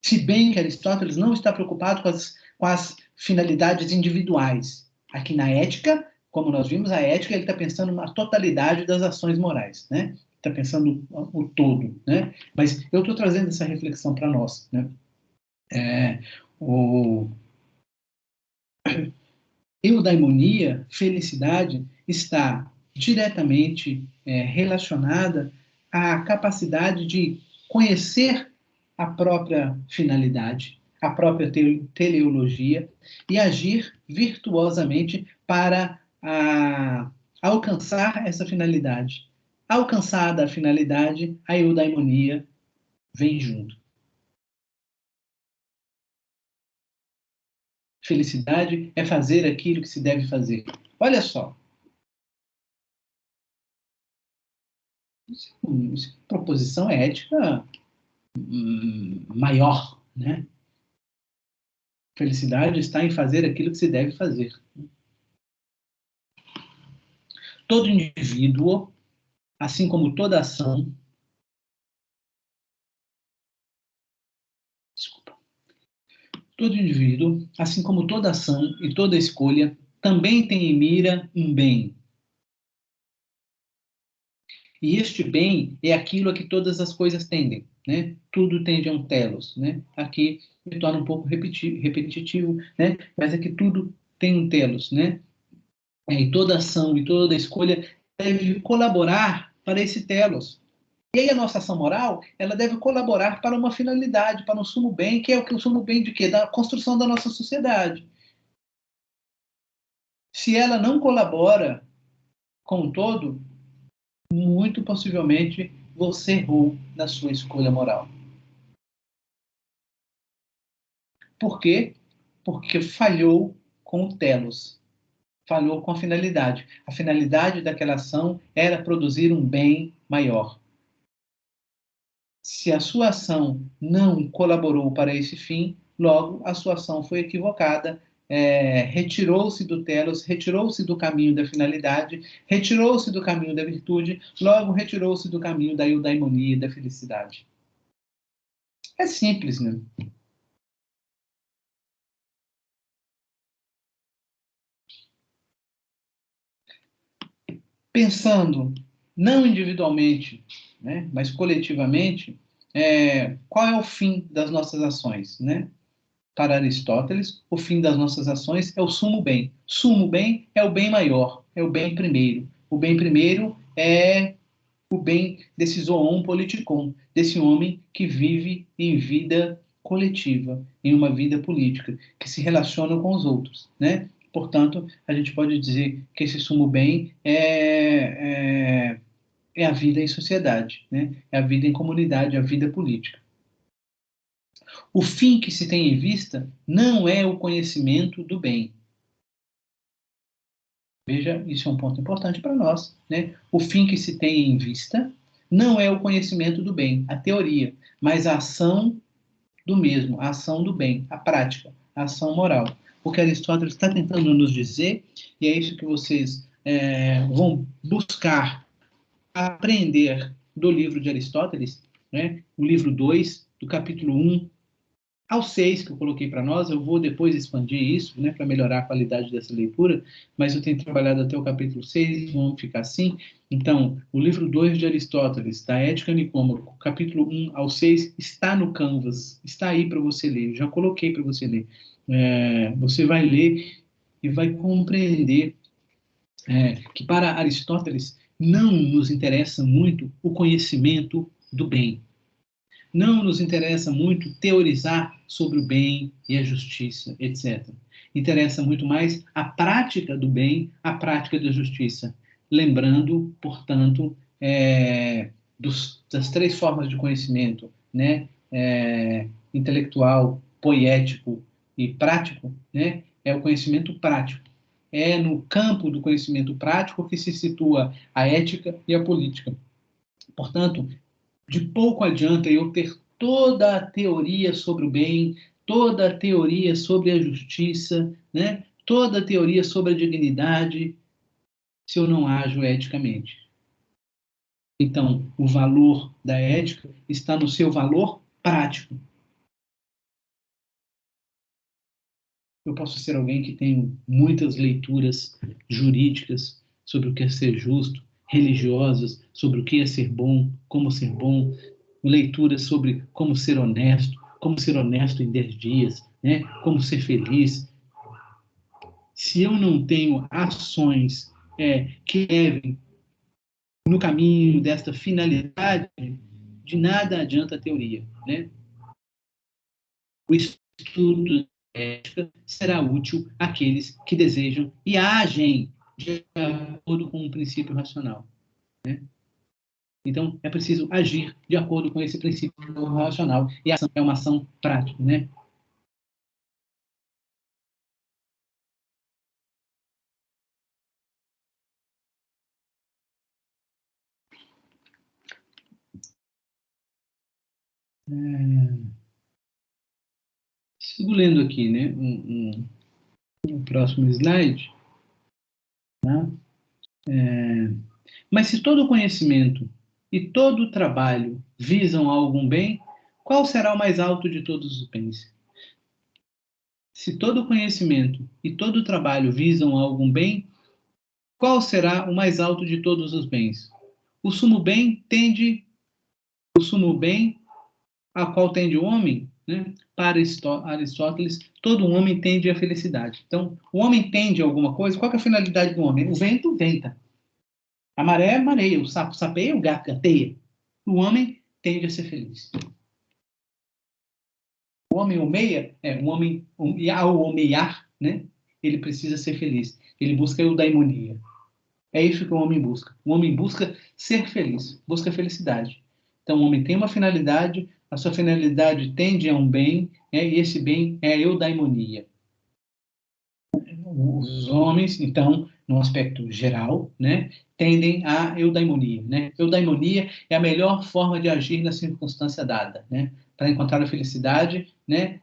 Se bem que Aristóteles não está preocupado com as finalidades individuais. Aqui na ética, como nós vimos, a ética ele está pensando na totalidade das ações morais, né? Está pensando o todo, né? Mas eu estou trazendo essa reflexão para nós, né? O, eudaimonia, felicidade, está diretamente relacionada à capacidade de conhecer a própria finalidade, a própria teleologia e agir virtuosamente para alcançar essa finalidade. Alcançada a finalidade, a eudaimonia vem junto. Felicidade é fazer aquilo que se deve fazer. Olha só. Proposição ética maior, né? Felicidade está em fazer aquilo que se deve fazer. Todo indivíduo, assim como toda ação, todo indivíduo, assim como toda ação e toda escolha, também tem em mira um bem. E este bem é aquilo a que todas as coisas tendem, né? Tudo tende a um telos, né? Aqui me torna um pouco repetitivo, né? Mas é que tudo tem um telos, né? E toda ação e toda escolha deve colaborar para esse telos. E aí a nossa ação moral, ela deve colaborar para uma finalidade, para um sumo bem, que é o sumo bem de quê? Da construção da nossa sociedade. Se ela não colabora com o todo, muito possivelmente você errou na sua escolha moral. Por quê? Porque falhou com o telos, falhou com a finalidade. A finalidade daquela ação era produzir um bem maior. Se a sua ação não colaborou para esse fim, logo a sua ação foi equivocada, retirou-se do telos, retirou-se do caminho da finalidade, retirou-se do caminho da virtude, logo retirou-se do caminho da eudaimonia e da felicidade. É simples, né? Pensando não individualmente, né, mas coletivamente, qual é o fim das nossas ações, né? Para Aristóteles, o fim das nossas ações é o sumo bem. Sumo bem é o bem maior, é o bem primeiro. O bem primeiro é o bem desse zoon politikon, desse homem que vive em vida coletiva, em uma vida política, que se relaciona com os outros, né? Portanto, a gente pode dizer que esse sumo bem é a vida em sociedade, né? É a vida em comunidade, a vida política. O fim que se tem em vista não é o conhecimento do bem. Veja, isso é um ponto importante para nós, né? O fim que se tem em vista não é o conhecimento do bem, a teoria, mas a ação do mesmo, a ação do bem, a prática, a ação moral. O que Aristóteles está tentando nos dizer, e é isso que vocês vão buscar aprender do livro de Aristóteles, né? O livro 2, do capítulo 1 ao 6 que eu coloquei para nós. Eu vou depois expandir isso, né, para melhorar a qualidade dessa leitura, mas eu tenho trabalhado até o capítulo 6, vamos ficar assim. Então, o livro 2 de Aristóteles, da Ética Nicômaco, capítulo 1 ao 6, está no Canvas, está aí para você ler, já coloquei para você ler. Você vai ler e vai compreender que para Aristóteles não nos interessa muito o conhecimento do bem. Não nos interessa muito teorizar sobre o bem e a justiça, etc. Interessa muito mais a prática do bem, a prática da justiça. Lembrando, portanto, das três formas de conhecimento, né? Intelectual, poético e prático, né? É o conhecimento prático. É no campo do conhecimento prático que se situa a ética e a política. Portanto, de pouco adianta eu ter toda a teoria sobre o bem, toda a teoria sobre a justiça, né? Toda a teoria sobre a dignidade, se eu não ajo eticamente. Então, o valor da ética está no seu valor prático. Eu posso ser alguém que tem muitas leituras jurídicas sobre o que é ser justo, religiosas, sobre o que é ser bom, leituras sobre como ser honesto em 10 dias, né? Como ser feliz. se eu não tenho ações que levem no caminho desta finalidade, de nada adianta a teoria, né? O estudo ética será útil àqueles que desejam e agem de acordo com um princípio racional, né? Então, é preciso agir de acordo com esse princípio racional, e a ação é uma ação prática, né? Sigo lendo aqui, né? Um próximo slide. Tá? Mas se todo o conhecimento e todo o trabalho visam a algum bem, qual será o mais alto de todos os bens? Se todo o conhecimento e todo o trabalho visam a algum bem, qual será o mais alto de todos os bens? O sumo bem a qual tende o homem, né? Para Aristóteles, todo homem tende à felicidade. Então, o homem tende a alguma coisa, qual é a finalidade do homem? O vento venta, a maré mareia, o sapo sapeia, o gato gateia. O homem tende a ser feliz. O homem homeia, ao homeiar, né? Ele precisa ser feliz. Ele busca a eudaimonia. É isso que o homem busca. O homem busca ser feliz, busca a felicidade. Então, o homem tem uma finalidade, a sua finalidade tende a um bem, e esse bem é a eudaimonia. Os homens, então, no aspecto geral, né, tendem à eudaimonia. Né? Eudaimonia é a melhor forma de agir na circunstância dada. Né? Para encontrar a felicidade, né,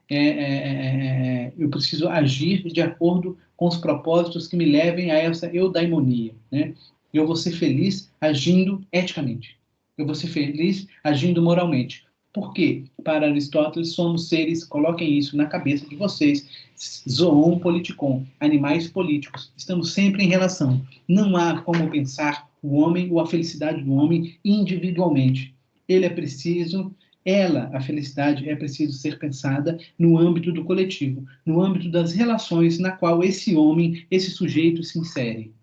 eu preciso agir de acordo com os propósitos que me levem a essa eudaimonia. Né? Eu vou ser feliz agindo eticamente. Eu vou ser feliz agindo moralmente. Por quê? Para Aristóteles, somos seres, coloquem isso na cabeça de vocês, zoon politikon, animais políticos. Estamos sempre em relação. Não há como pensar o homem ou a felicidade do homem individualmente. Ele é preciso, a felicidade é preciso ser pensada no âmbito do coletivo, no âmbito das relações na qual esse homem, esse sujeito se insere.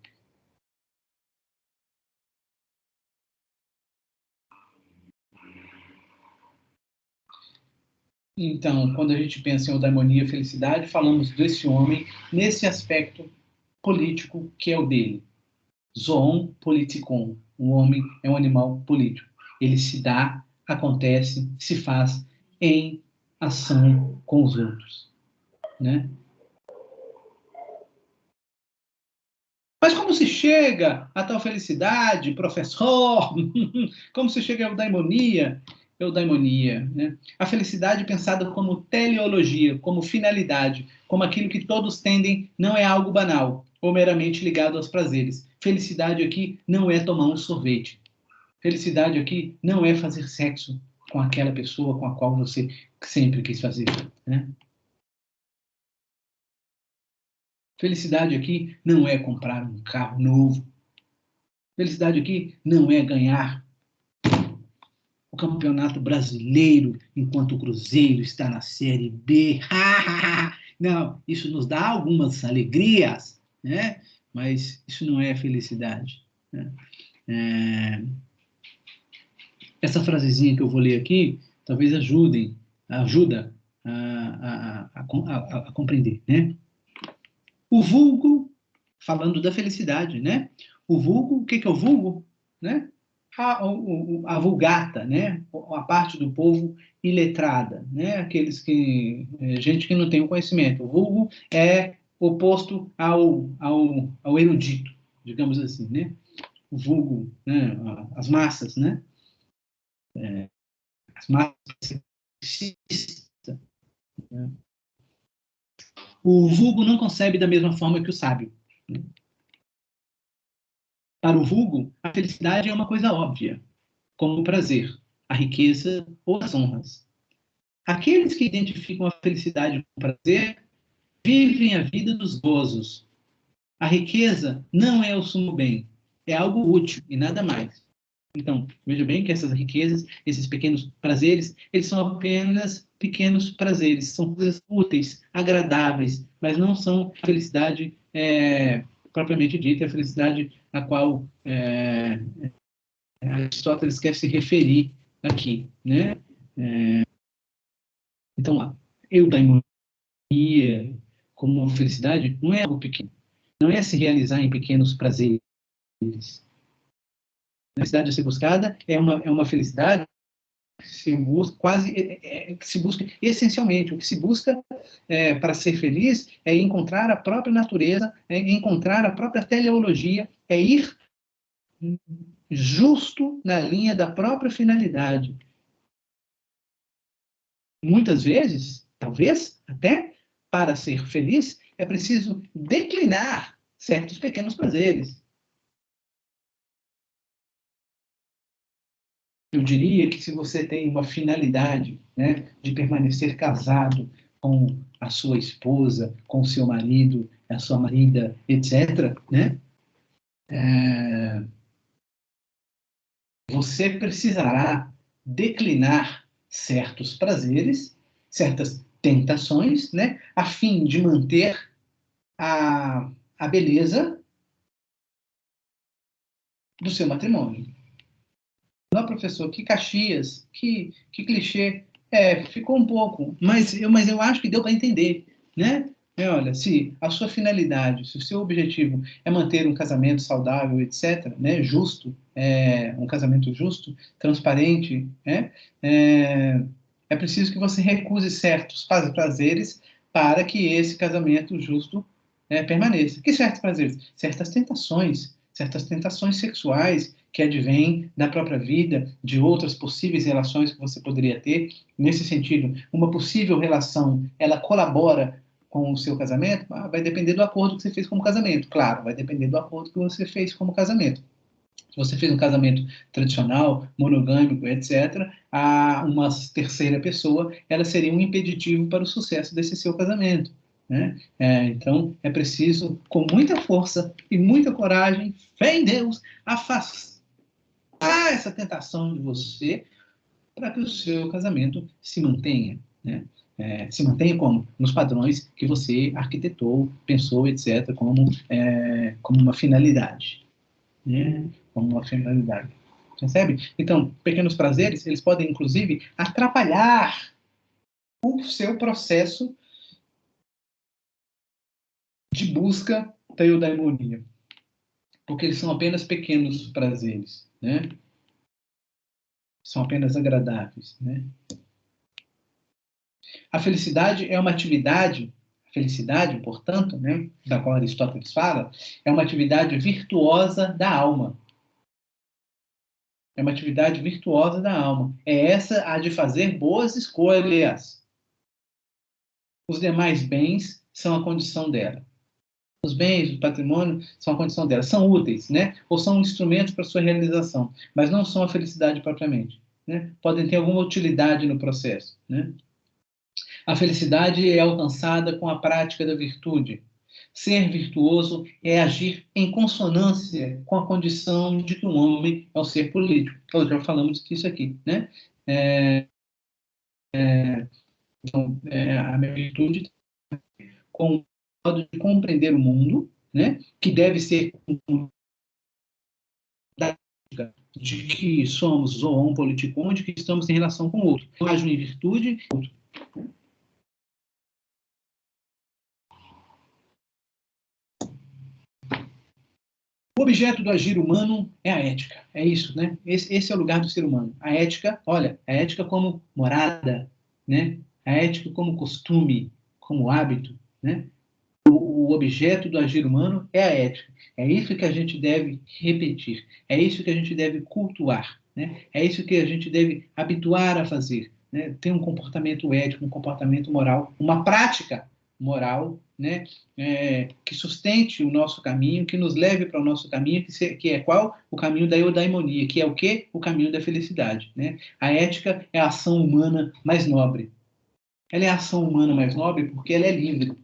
Então, quando a gente pensa em eudaimonia e felicidade, falamos desse homem nesse aspecto político que é o dele. Zoon politikon. Um homem é um animal político. Ele se dá, acontece, se faz em ação com os outros. Né? Mas como se chega a tal felicidade, professor? Como se chega à eudaimonia? Eudaimonia, né? A felicidade pensada como teleologia, como finalidade, como aquilo que todos tendem, não é algo banal ou meramente ligado aos prazeres. Felicidade aqui não é tomar um sorvete. Felicidade aqui não é fazer sexo com aquela pessoa com a qual você sempre quis fazer. Né? Felicidade aqui não é comprar um carro novo. Felicidade aqui não é ganhar o Campeonato Brasileiro enquanto o Cruzeiro está na Série B. Não, isso nos dá algumas alegrias, né? Mas isso não é felicidade. Né? Essa frasezinha que eu vou ler aqui talvez ajuda a compreender, né? O vulgo, falando da felicidade, né? O vulgo, o que é o vulgo? Né? A vulgata, né? A parte do povo iletrada, né? Aqueles que, gente que não tem o conhecimento. O vulgo é oposto ao erudito, digamos assim, né? O vulgo, né? As massas, né? As massas. Né? O vulgo não concebe da mesma forma que o sábio. Né? Para o vulgo, a felicidade é uma coisa óbvia, como o prazer, a riqueza ou as honras. Aqueles que identificam a felicidade com o prazer vivem a vida dos gozos. A riqueza não é o sumo bem, é algo útil e nada mais. Então, veja bem que essas riquezas, esses pequenos prazeres, eles são apenas pequenos prazeres, são coisas úteis, agradáveis, mas não são a felicidade propriamente dita, é a felicidade a qual Aristóteles quer se referir aqui, né? Então, a eudaimonia como uma felicidade não é algo pequeno, não é se realizar em pequenos prazeres. A felicidade a ser buscada é uma felicidade que se busca que se busca essencialmente. O que se busca para ser feliz é encontrar a própria natureza, é encontrar a própria teleologia, é ir justo na linha da própria finalidade. Muitas vezes, talvez até, para ser feliz, é preciso declinar certos pequenos prazeres. Eu diria que se você tem uma finalidade, né, de permanecer casado com a sua esposa, com o seu marido, a sua marida, etc., né, você precisará declinar certos prazeres, certas tentações, né, a fim de manter a beleza do seu matrimônio. Não, professor, que Caxias, que clichê. Ficou um pouco, mas eu acho que deu para entender, né? Olha, se a sua finalidade, se o seu objetivo é manter um casamento saudável, etc., né, justo, um casamento justo, transparente, né, é preciso que você recuse certos prazeres para que esse casamento justo permaneça. Que certos prazeres? Certas tentações sexuais que advêm da própria vida, de outras possíveis relações que você poderia ter. Nesse sentido, uma possível relação, ela colabora com o seu casamento? Vai depender do acordo que você fez como casamento. Claro, vai depender do acordo que você fez como casamento. Se você fez um casamento tradicional, monogâmico, etc., uma terceira pessoa, ela seria um impeditivo para o sucesso desse seu casamento. Né? Então, é preciso, com muita força e muita coragem, fé em Deus, afastar essa tentação de você para que o seu casamento se mantenha. Né? Se mantenha como? Nos padrões que você arquitetou, pensou, etc., como uma finalidade. Né? Como uma finalidade. Percebe? Então, pequenos prazeres, eles podem, inclusive, atrapalhar o seu processo de busca da eudaimonia. Porque eles são apenas pequenos prazeres, né? São apenas agradáveis, né? A felicidade é uma atividade, portanto, né, da qual Aristóteles fala, é uma atividade virtuosa da alma. É uma atividade virtuosa da alma. É essa a de fazer boas escolhas. Os demais bens são a condição dela. Os bens, o patrimônio, são a condição dela. São úteis, né? Ou são instrumentos para sua realização, mas não são a felicidade propriamente. Né? Podem ter alguma utilidade no processo. Né? A felicidade é alcançada com a prática da virtude. Ser virtuoso é agir em consonância com a condição de que um homem é um ser político. Então, já falamos disso aqui. Né? Então, a minha virtude com o modo de compreender o mundo, né? Que deve ser de que somos zoon politikon, de que estamos em relação com o outro. Eu ajo em virtude. O objeto do agir humano é a ética. É isso, né? Esse é o lugar do ser humano. A ética, olha, a ética como morada, né? A ética como costume, como hábito, né? O objeto do agir humano é a ética. É isso que a gente deve repetir. É isso que a gente deve cultuar. Né? É isso que a gente deve habituar a fazer. Né? Ter um comportamento ético, um comportamento moral, uma prática moral, né? Que sustente o nosso caminho, que nos leve para o nosso caminho, que é qual? O caminho da eudaimonia, que é o quê? O caminho da felicidade. Né? A ética é a ação humana mais nobre. Ela é a ação humana mais nobre porque ela é livre.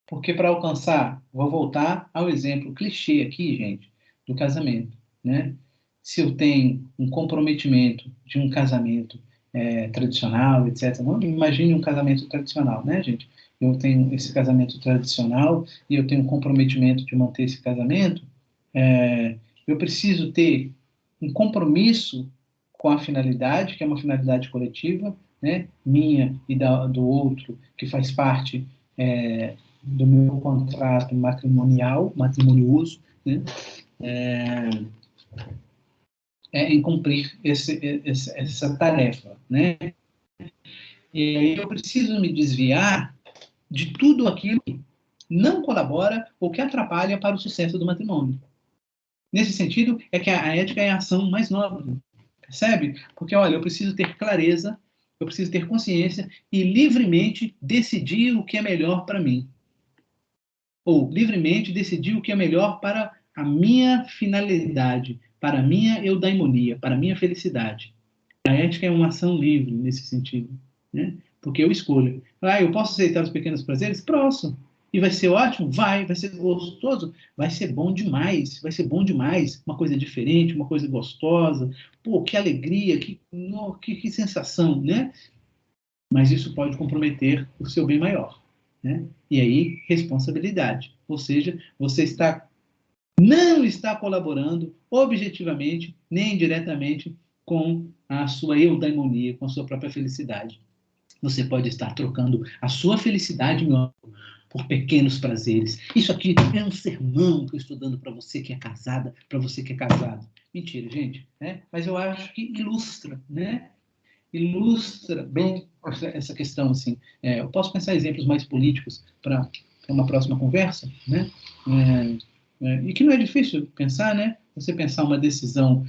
Porque para alcançar, vou voltar ao exemplo clichê aqui, gente, do casamento. Né? Se eu tenho um comprometimento de um casamento tradicional, etc. Não imagine um casamento tradicional, né, gente? eu tenho esse casamento tradicional e eu tenho um comprometimento de manter esse casamento, eu preciso ter um compromisso com a finalidade, que é uma finalidade coletiva, né, minha e do outro, que faz parte do meu contrato matrimonioso, né, em cumprir essa tarefa, né? E aí eu preciso me desviar de tudo aquilo que não colabora ou que atrapalha para o sucesso do matrimônio. Nesse sentido, é que a ética é a ação mais nobre, percebe? Porque, olha, eu preciso ter clareza, eu preciso ter consciência e livremente decidir o que é melhor para mim. Ou livremente decidir o que é melhor para a minha finalidade, para a minha eudaimonia, para a minha felicidade. A ética é uma ação livre nesse sentido, né? Porque eu escolho. Eu posso aceitar os pequenos prazeres? Posso. E vai ser ótimo? Vai ser gostoso? Vai ser bom demais, vai ser bom demais. Uma coisa diferente, uma coisa gostosa. Pô, que alegria, que sensação, né? Mas isso pode comprometer o seu bem maior, né? E aí, responsabilidade. Ou seja, você não está colaborando objetivamente, nem indiretamente com a sua eudaimonia, com a sua própria felicidade. Você pode estar trocando a sua felicidade, meu amor, por pequenos prazeres. Isso aqui é um sermão que eu estou dando para você que é casada, para você que é casado. Mentira, gente, né? Mas eu acho que ilustra, né? Ilustra bem essa questão, assim. Eu posso pensar exemplos mais políticos para uma próxima conversa, né? E que não é difícil pensar, né? Você pensar uma decisão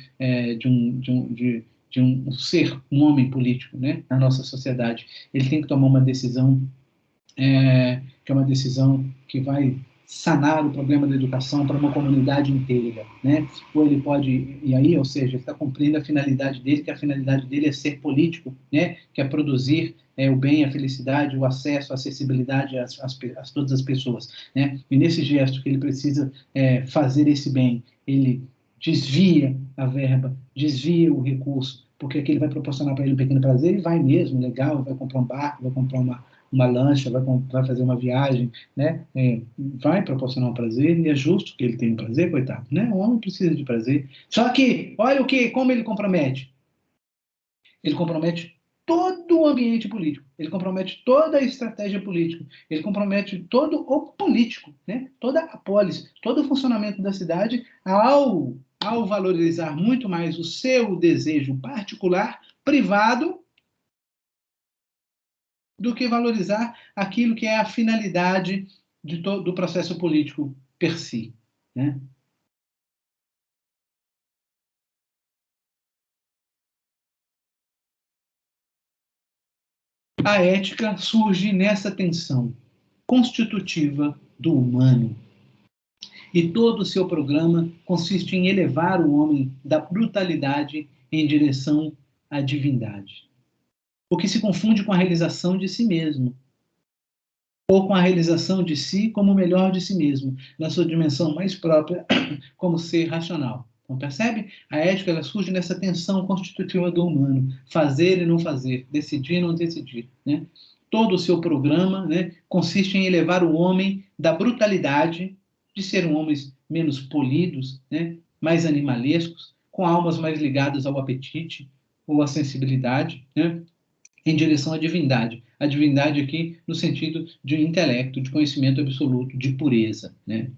de um ser, um homem político, né? Na nossa sociedade. Ele tem que tomar uma decisão que é uma decisão que vai sanar o problema da educação para uma comunidade inteira, né? Ou ele pode, e aí, ou seja, ele está cumprindo a finalidade dele, que a finalidade dele é ser político, né? Que é produzir o bem, a felicidade, o acesso, a acessibilidade a todas as pessoas, né? E nesse gesto que ele precisa fazer esse bem, ele desvia a verba, desvia o recurso, porque aquilo vai proporcionar para ele um pequeno prazer, e vai mesmo, legal, vai comprar um barco, vai comprar uma lancha, vai fazer uma viagem, né? Vai proporcionar um prazer, e é justo que ele tenha um prazer, coitado, né? O homem precisa de prazer. Só que, olha como ele compromete. Ele compromete todo o ambiente político, ele compromete toda a estratégia política, ele compromete todo o político, né? Toda a polis, todo o funcionamento da cidade ao valorizar muito mais o seu desejo particular, privado, do que valorizar aquilo que é a finalidade do processo político per si, né? A ética surge nessa tensão constitutiva do humano. E todo o seu programa consiste em elevar o homem da brutalidade em direção à divindade. O que se confunde com a realização de si mesmo, ou com a realização de si como o melhor de si mesmo, na sua dimensão mais própria, como ser racional. Então, percebe? A ética ela surge nessa tensão constitutiva do humano, fazer e não fazer, decidir e não decidir, né? Todo o seu programa, né, consiste em elevar o homem da brutalidade, de ser homens menos polidos, né, mais animalescos, com almas mais ligadas ao apetite ou à sensibilidade, né, em direção à divindade. A divindade aqui no sentido de intelecto, de conhecimento absoluto, de pureza, né?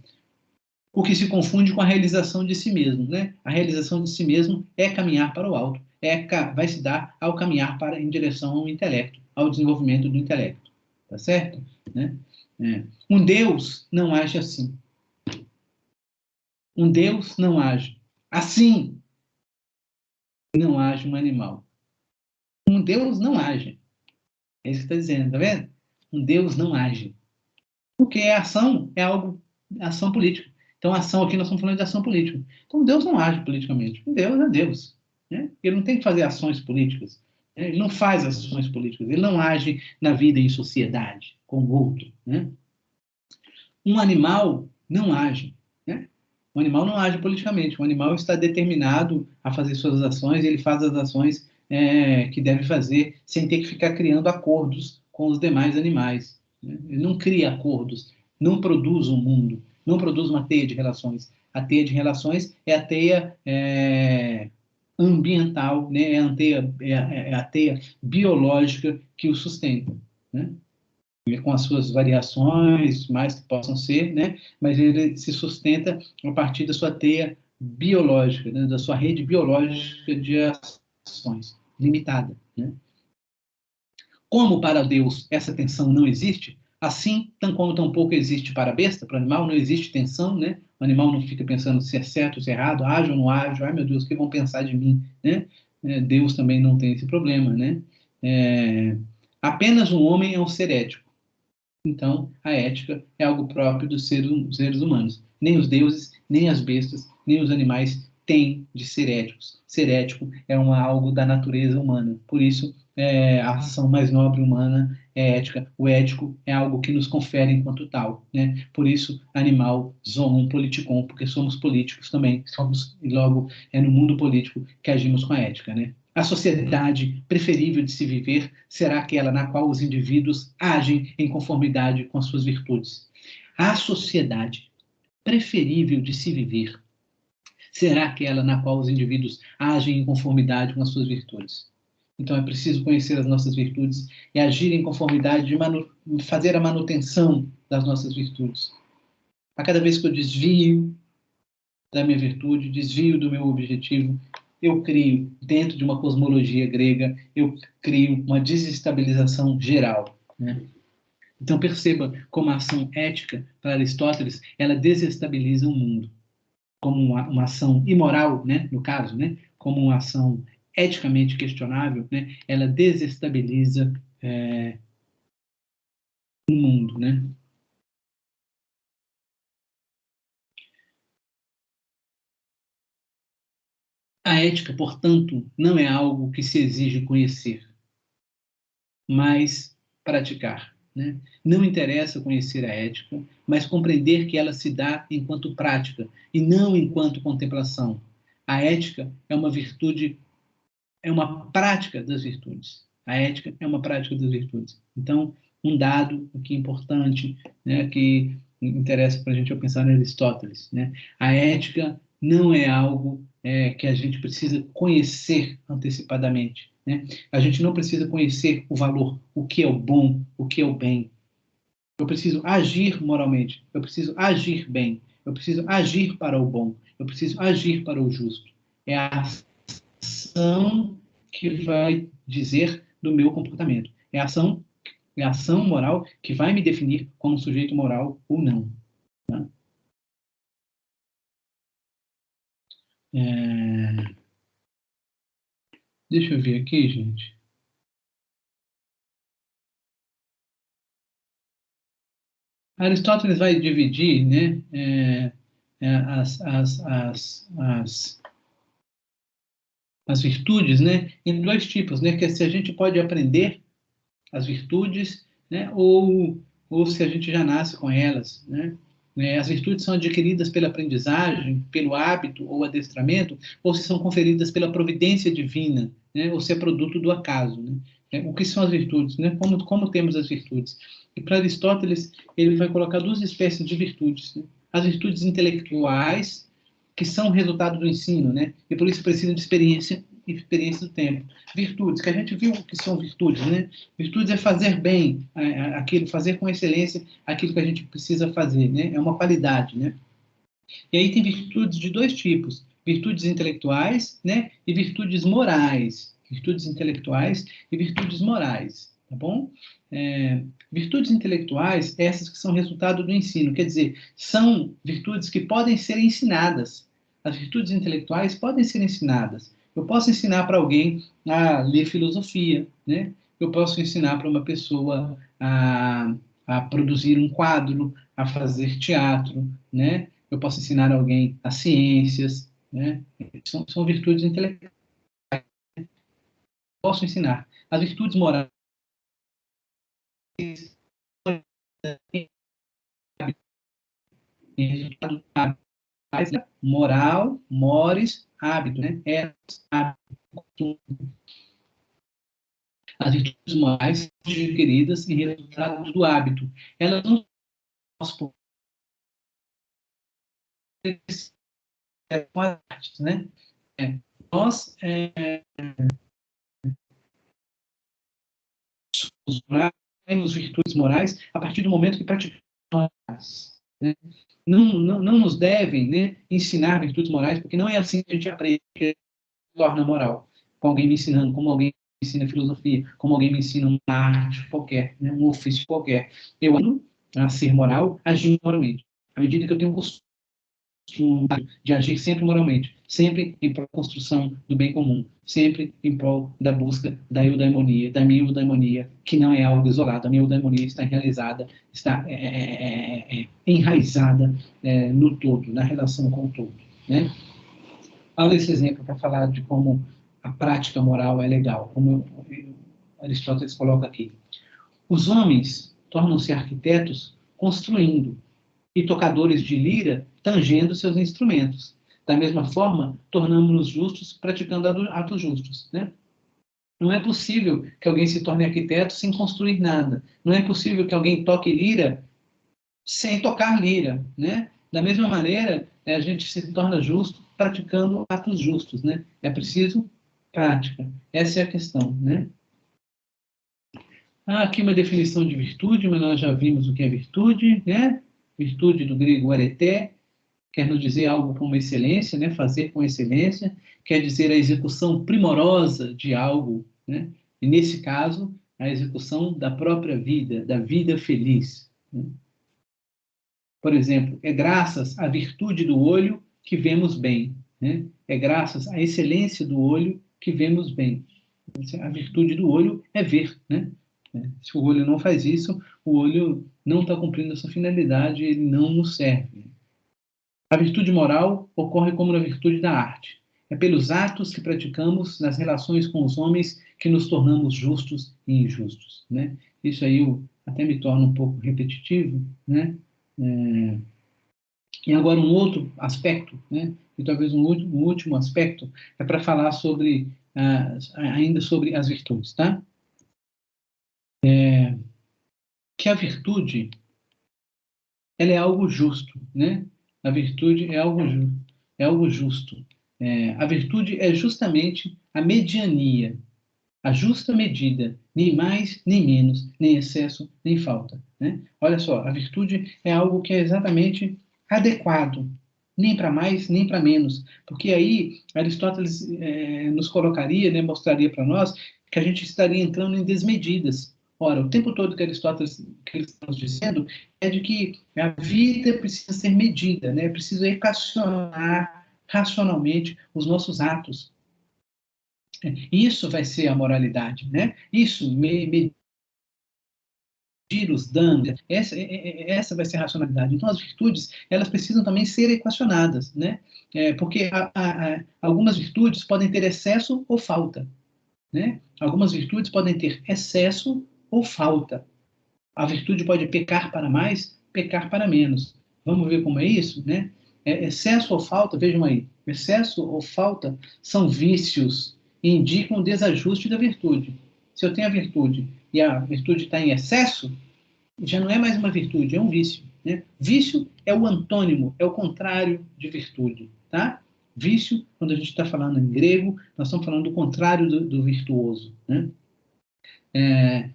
O que se confunde com a realização de si mesmo, né? A realização de si mesmo é caminhar para o alto, vai se dar ao caminhar em direção ao intelecto, ao desenvolvimento do intelecto, tá certo? Né? Um Deus não age assim. Um Deus não age assim. Não age um animal. Um Deus não age. É isso que está dizendo, tá vendo? Um Deus não age. Porque a ação é ação política. Então, a ação aqui nós estamos falando de ação política. Então, Deus não age politicamente. Deus é Deus, né? Ele não tem que fazer ações políticas. Né? Ele não faz ações políticas. Ele não age na vida em sociedade com o outro, né? Um animal não age, né? O animal não age politicamente. O animal está determinado a fazer suas ações e ele faz as ações que deve fazer sem ter que ficar criando acordos com os demais animais. né? Ele não cria acordos, não produz um mundo, não produz uma teia de relações. A teia de relações é a teia ambiental, né? É a teia biológica que o sustenta, né? Com as suas variações, mais que possam ser, né? Mas ele se sustenta a partir da sua teia biológica, né? Da sua rede biológica de ações, limitada, né? Como para Deus essa tensão não existe, assim, tão como tampouco existe para a besta, para o animal não existe tensão, né? O animal não fica pensando se é certo, se é errado, age ou não age, ai meu Deus, o que vão pensar de mim, né? Deus também não tem esse problema, né? Apenas um homem é um ser ético. Então, a ética é algo próprio dos seres humanos. Nem os deuses, nem as bestas, nem os animais têm de ser éticos. Ser ético é algo da natureza humana. Por isso, a ação mais nobre humana é ética. O ético é algo que nos confere enquanto tal, né? Por isso, animal, zoon, politicon, porque somos políticos também. E logo, é no mundo político que agimos com a ética, né? A sociedade preferível de se viver será aquela na qual os indivíduos agem em conformidade com as suas virtudes. A sociedade preferível de se viver será aquela na qual os indivíduos agem em conformidade com as suas virtudes. Então é preciso conhecer as nossas virtudes e agir em conformidade de fazer a manutenção das nossas virtudes. A cada vez que eu desvio da minha virtude, desvio do meu objetivo, eu crio, dentro de uma cosmologia grega, eu crio uma desestabilização geral, né? Então perceba como a ação ética, para Aristóteles, ela desestabiliza o mundo. Como uma ação imoral, né, no caso, né, como uma ação eticamente questionável, né, ela desestabiliza o mundo, né? A ética, portanto, não é algo que se exige conhecer, mas praticar, né? Não interessa conhecer a ética, mas compreender que ela se dá enquanto prática e não enquanto contemplação. A ética é uma virtude, é uma prática das virtudes. A ética é uma prática das virtudes. Então, um dado aqui importante, né, que interessa para a gente pensar em Aristóteles, né? A ética não é algo que a gente precisa conhecer antecipadamente, né? A gente não precisa conhecer o valor, o que é o bom, o que é o bem. Eu preciso agir moralmente, eu preciso agir bem, eu preciso agir para o bom, eu preciso agir para o justo. É a ação que vai dizer do meu comportamento. É a ação moral que vai me definir como sujeito moral ou não. Tá? É... Deixa eu ver aqui, gente. Aristóteles vai dividir, né, as, as, as, as, as virtudes, né, em dois tipos, né, que é se a gente pode aprender as virtudes, né, ou se a gente já nasce com elas, né? As virtudes são adquiridas pela aprendizagem, pelo hábito ou adestramento, ou se são conferidas pela providência divina, né? Ou se é produto do acaso, né? O que são as virtudes, né? Como temos as virtudes? E para Aristóteles, ele vai colocar duas espécies de virtudes, né? As virtudes intelectuais, que são resultado do ensino, né? E por isso precisam de experiência do tempo. Virtudes, que a gente viu que são virtudes, né? Virtudes é fazer bem aquilo, fazer com excelência aquilo que a gente precisa fazer, né? É uma qualidade, né? E aí tem virtudes de dois tipos: virtudes intelectuais, né? E virtudes morais. Virtudes intelectuais e virtudes morais, tá bom? Virtudes intelectuais, essas que são resultado do ensino, quer dizer, são virtudes que podem ser ensinadas. As virtudes intelectuais podem ser ensinadas. Eu posso ensinar para alguém a ler filosofia, né? Eu posso ensinar para uma pessoa a produzir um quadro, a fazer teatro, né? Eu posso ensinar alguém as ciências, né? São virtudes intelectuais. Posso ensinar. As virtudes morais, resultado moral, mores, hábito, né? As virtudes morais são adquiridas em resultado do hábito. Elas não são com as artes, né? Nós temos virtudes morais a partir do momento que praticamos, né? Não nos devem, né, ensinar virtudes morais, porque não é assim que a gente aprende que se torna moral. Com alguém me ensinando, como alguém me ensina filosofia, como alguém me ensina uma arte qualquer, né, um ofício qualquer. Eu ando a ser moral, agindo moralmente. À medida que eu tenho um costume de agir sempre moralmente, sempre em prol da construção do bem comum, sempre em prol da busca da eudaimonia, da minha eudaimonia, que não é algo isolado. A minha eudaimonia está realizada, está enraizada no todo, na relação com o todo, né? Olha esse exemplo para falar de como a prática moral é legal, como Aristóteles coloca aqui. Os homens tornam-se arquitetos construindo, e tocadores de lira tangendo seus instrumentos. Da mesma forma, tornamos-nos justos praticando atos justos, né? Não é possível que alguém se torne arquiteto sem construir nada. Não é possível que alguém toque lira sem tocar lira, né? Da mesma maneira, a gente se torna justo praticando atos justos, né? É preciso prática. Essa é a questão, né? Aqui uma definição de virtude, mas nós já vimos o que é virtude, né? Virtude do grego areté, quer nos dizer algo com excelência, né? Fazer com excelência, quer dizer a execução primorosa de algo, né? E nesse caso, a execução da própria vida, da vida feliz, né? Por exemplo, é graças à virtude do olho que vemos bem, né? É graças à excelência do olho que vemos bem. A virtude do olho é ver, né? Se o olho não faz isso, o olho não está cumprindo a sua finalidade, ele não nos serve. A virtude moral ocorre como na virtude da arte. É pelos atos que praticamos nas relações com os homens que nos tornamos justos e injustos, né? Isso aí até me torna um pouco repetitivo, né? E agora um outro aspecto, né? E talvez um último aspecto é para falar sobre ainda sobre as virtudes, tá? Que a virtude ela é algo justo, né? A virtude é algo justo. É algo justo. A virtude é justamente a mediania, a justa medida, nem mais, nem menos, nem excesso, nem falta, né? Olha só, a virtude é algo que é exatamente adequado, nem para mais, nem para menos, porque aí Aristóteles nos colocaria, né, mostraria para nós que a gente estaria entrando em desmedidas. Ora, o tempo todo que Aristóteles que ele está nos dizendo é de que a vida precisa ser medida, né? Precisa equacionar racionalmente os nossos atos. Isso vai ser a moralidade, né? Isso, medir os danos, essa vai ser a racionalidade. Então, as virtudes, elas precisam também ser equacionadas, né? Porque algumas virtudes podem ter excesso ou falta, né? Algumas virtudes podem ter excesso ou falta. A virtude pode pecar para mais, pecar para menos. Vamos ver como é isso, né? Excesso ou falta, vejam aí, excesso ou falta são vícios e indicam o desajuste da virtude. Se eu tenho a virtude e a virtude está em excesso, já não é mais uma virtude, é um vício, né? Vício é o antônimo, é o contrário de virtude, tá? Vício, quando a gente está falando em grego, nós estamos falando do contrário do virtuoso, né?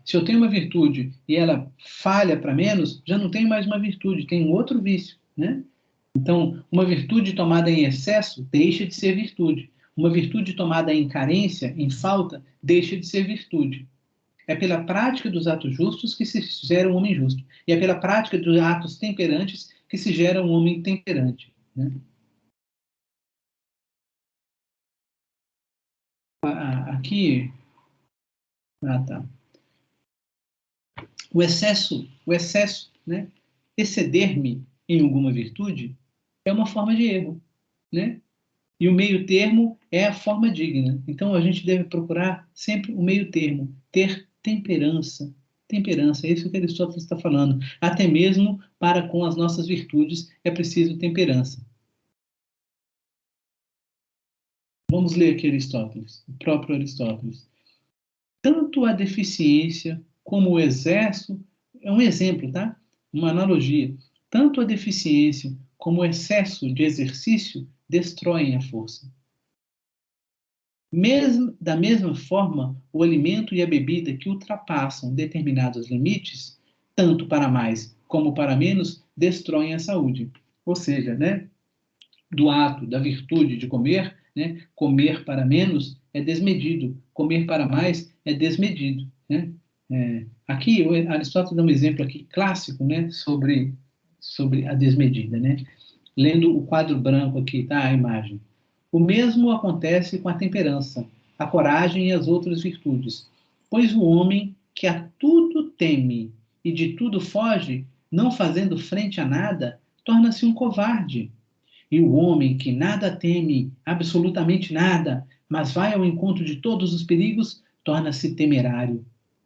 Se eu tenho uma virtude e ela falha para menos, já não tenho mais uma virtude, tem um outro vício, né? Então, uma virtude tomada em excesso deixa de ser virtude. Uma virtude tomada em carência, em falta, deixa de ser virtude. É pela prática dos atos justos que se gera um homem justo. E é pela prática dos atos temperantes que se gera um homem temperante, né? Aqui, tá. O excesso, né? Exceder-me em alguma virtude é uma forma de erro, né? E o meio termo é a forma digna. Então a gente deve procurar sempre o meio termo, ter temperança. Temperança, é isso que Aristóteles está falando. Até mesmo para com as nossas virtudes é preciso temperança. Vamos ler aqui Aristóteles, o próprio Aristóteles. tanto a deficiência como o excesso, é um exemplo, tá? Uma analogia. Tanto a deficiência como o excesso de exercício destroem a força. Da mesma forma, o alimento e a bebida que ultrapassam determinados limites, tanto para mais como para menos, destroem a saúde. Ou seja, né, do ato, da virtude de comer, né, comer para menos é desmedido, comer para mais é desmedido. Né? Aqui, Aristóteles dá um exemplo aqui clássico, né, sobre a desmedida. Né? Lendo o quadro branco aqui, tá? A imagem. O mesmo acontece com a temperança, a coragem e as outras virtudes. Pois o homem que a tudo teme e de tudo foge, não fazendo frente a nada, torna-se um covarde. E o homem que nada teme, absolutamente nada, mas vai ao encontro de todos os perigos, torna-se temerário.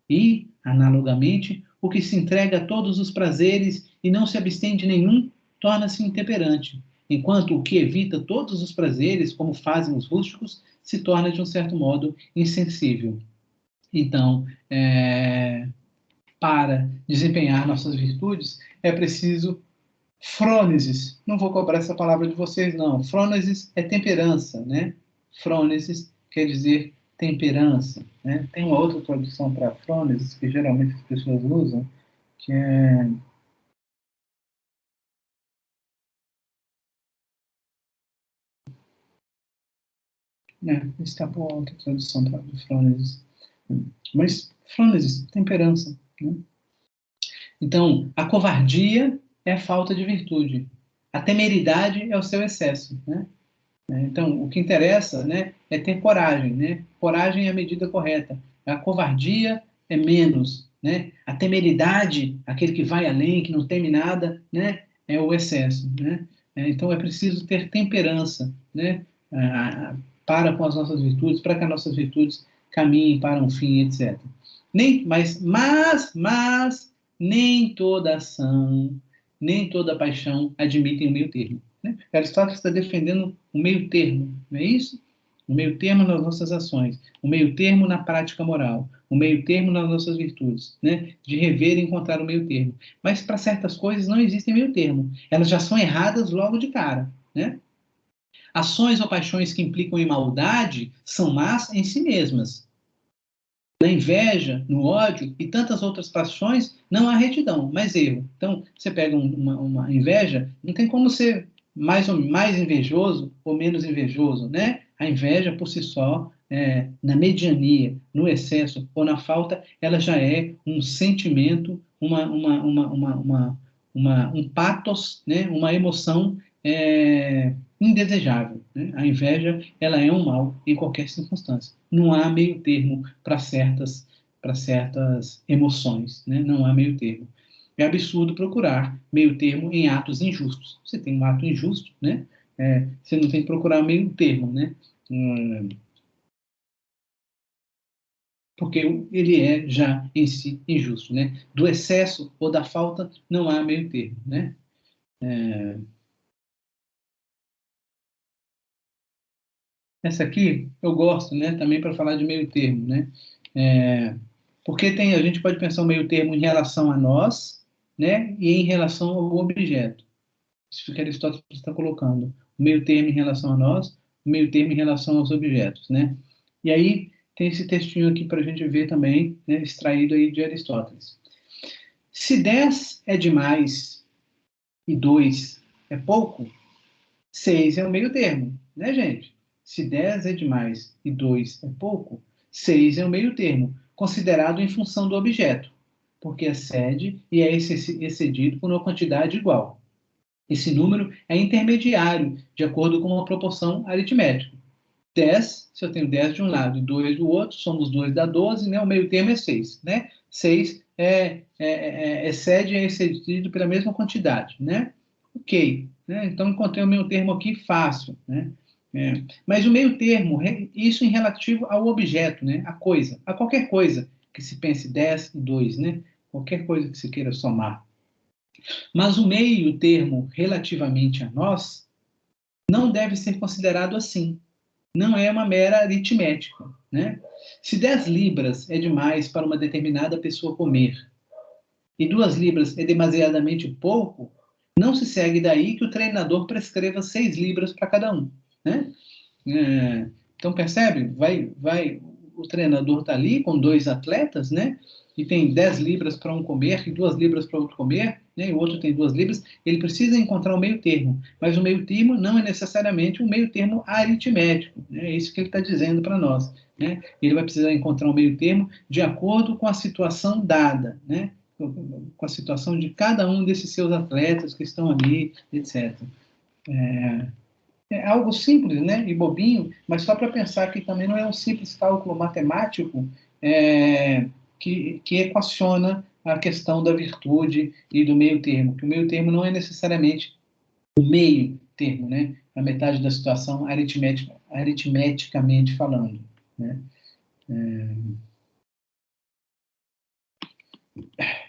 E, analogamente, o que se entrega a todos os prazeres e não se abstém de nenhum, torna-se intemperante, enquanto o que evita todos os prazeres, como fazem os rústicos, se torna, de um certo modo, insensível. Então, para desempenhar nossas virtudes, é preciso frônesis. Não vou cobrar essa palavra de vocês, não. Frônesis é temperança, né? Frônesis quer dizer temperança. Né? Tem uma outra tradução para frônesis que geralmente as pessoas usam, que é... escapou a outra tradução para frônesis. Mas frônesis, temperança. Né? Então, a covardia é a falta de virtude. A temeridade é o seu excesso. Né? Então, o que interessa, né, é ter coragem. Né? Coragem é a medida correta. A covardia é menos. Né? A temeridade, aquele que vai além, que não teme nada, né, é o excesso. Né? Então, é preciso ter temperança, né, para com as nossas virtudes, para que as nossas virtudes caminhem para um fim, etc. Mas nem toda ação, nem toda paixão admitem o meio termo. Né? Aristóteles está defendendo o meio termo, não é isso? O meio termo nas nossas ações, o meio termo na prática moral, o meio termo nas nossas virtudes, né? De rever e encontrar o meio termo. Mas para certas coisas não existe meio termo. Elas já são erradas logo de cara, né? Ações ou paixões que implicam em maldade são más em si mesmas. Na inveja, no ódio e tantas outras paixões, não há retidão, mas erro. Então, você pega uma inveja, não tem como ser mais invejoso ou menos invejoso, né? A inveja, por si só, na mediania, no excesso ou na falta, ela já é um sentimento, um pathos, né? Uma emoção indesejável. Né? A inveja, ela é um mal em qualquer circunstância. Não há meio termo para certas emoções. Né? Não há meio termo. É absurdo procurar meio termo em atos injustos. Você tem um ato injusto, né? Você não tem que procurar meio termo, né? Porque ele é já em si injusto, né? Do excesso ou da falta não há meio termo, né? Essa aqui eu gosto, né? Também para falar de meio termo, né? Porque a gente pode pensar o meio termo em relação a nós, né? E em relação ao objeto. Isso que Aristóteles está colocando. O meio termo em relação a nós, o meio termo em relação aos objetos, né? E aí tem esse textinho aqui para a gente ver também, né? Extraído aí de Aristóteles. Se 10 é demais e 2 é pouco, 6 é o meio termo, né, gente? Se 10 é demais e 2 é pouco, 6 é o meio termo, considerado em função do objeto, porque excede e é excedido por uma quantidade igual. Esse número é intermediário, de acordo com uma proporção aritmética. 10, se eu tenho 10 de um lado e 2 do outro, somos 2 dá 12, né? O meio termo é 6. Né? 6 excede e é excedido pela mesma quantidade. Né? Ok. Né? Então, encontrei o meio termo aqui fácil. Né? Mas o meio termo, isso em relativo ao objeto, né? A coisa, a qualquer coisa que se pense 10 e 2, né? Qualquer coisa que se queira somar. Mas o meio termo relativamente a nós não deve ser considerado assim. não é uma mera aritmética, né? Se 10 libras é demais para uma determinada pessoa comer e 2 libras é demasiadamente pouco, não se segue daí que o treinador prescreva 6 libras para cada um, né? Então, percebe? O treinador está ali com 2 atletas, né? E tem 10 libras para um comer e 2 libras para outro comer, né? E o outro tem 2 libras. Ele precisa encontrar o meio termo, mas o meio termo não é necessariamente um meio termo aritmético, né? É isso que ele está dizendo para nós, né? Ele vai precisar encontrar um meio termo de acordo com a situação dada, né? Com a situação de cada um desses seus atletas que estão ali, etc. É algo simples, né, e bobinho, mas só para pensar que também não é um simples cálculo matemático que equaciona a questão da virtude e do meio termo, que o meio termo não é necessariamente o meio termo, né, a metade da situação aritmeticamente falando, né.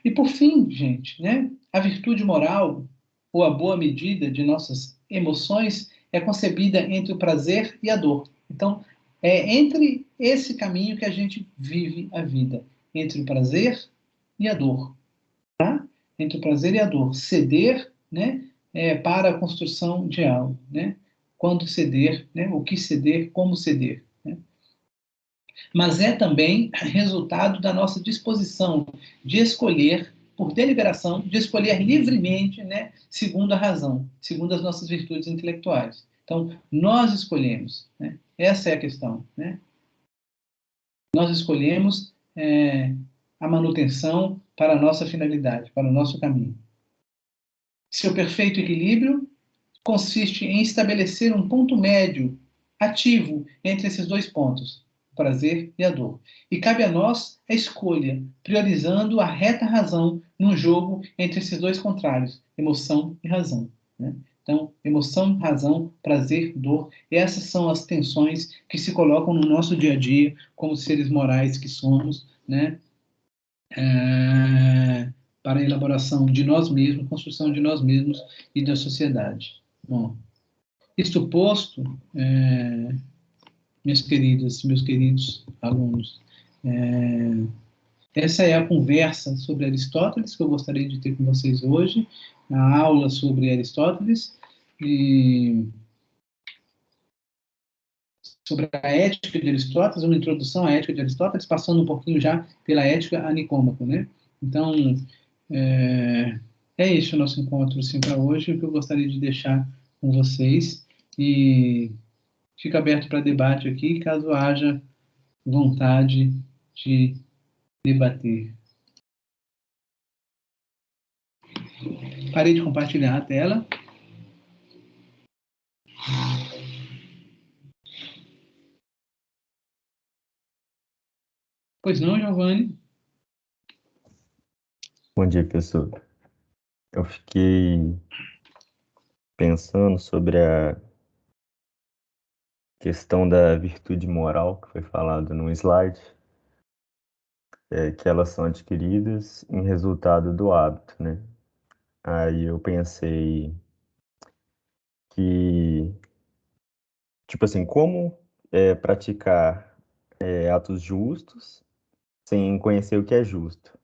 E por fim, gente, né, a virtude moral, ou a boa medida de nossas emoções, é concebida entre o prazer e a dor. Então, é entre esse caminho que a gente vive a vida, entre o prazer e a dor, tá? Entre o prazer e a dor. Ceder, né, para a construção de algo, né? Quando ceder, né? O que ceder, como ceder, né? Mas é também resultado da nossa disposição de escolher, por deliberação, de escolher livremente, né, segundo a razão, segundo as nossas virtudes intelectuais. Então, nós escolhemos, né? Essa é a questão, né? Nós escolhemos a manutenção para a nossa finalidade, para o nosso caminho. Seu perfeito equilíbrio consiste em estabelecer um ponto médio ativo entre esses 2 pontos, o prazer e a dor. E cabe a nós a escolha, priorizando a reta razão num jogo entre esses 2 contrários, emoção e razão, né? Então, emoção, razão, prazer, dor, essas são as tensões que se colocam no nosso dia a dia, como seres morais que somos, né? Para a elaboração de nós mesmos, construção de nós mesmos e da sociedade. Bom, isto posto, meus queridos alunos, essa é a conversa sobre Aristóteles que eu gostaria de ter com vocês hoje, a aula sobre Aristóteles e sobre a ética de Aristóteles, uma introdução à ética de Aristóteles, passando um pouquinho já pela ética a Nicômaco, né? Então, é isso o nosso encontro assim, para hoje, o que eu gostaria de deixar com vocês e fica aberto para debate aqui, caso haja vontade de debater. Parei de compartilhar a tela. Pois não, Giovanni? Bom dia, pessoal. Eu fiquei pensando sobre a questão da virtude moral que foi falado no slide, que elas são adquiridas em resultado do hábito, né? Aí eu pensei que, tipo assim, como praticar atos justos sem conhecer o que é justo?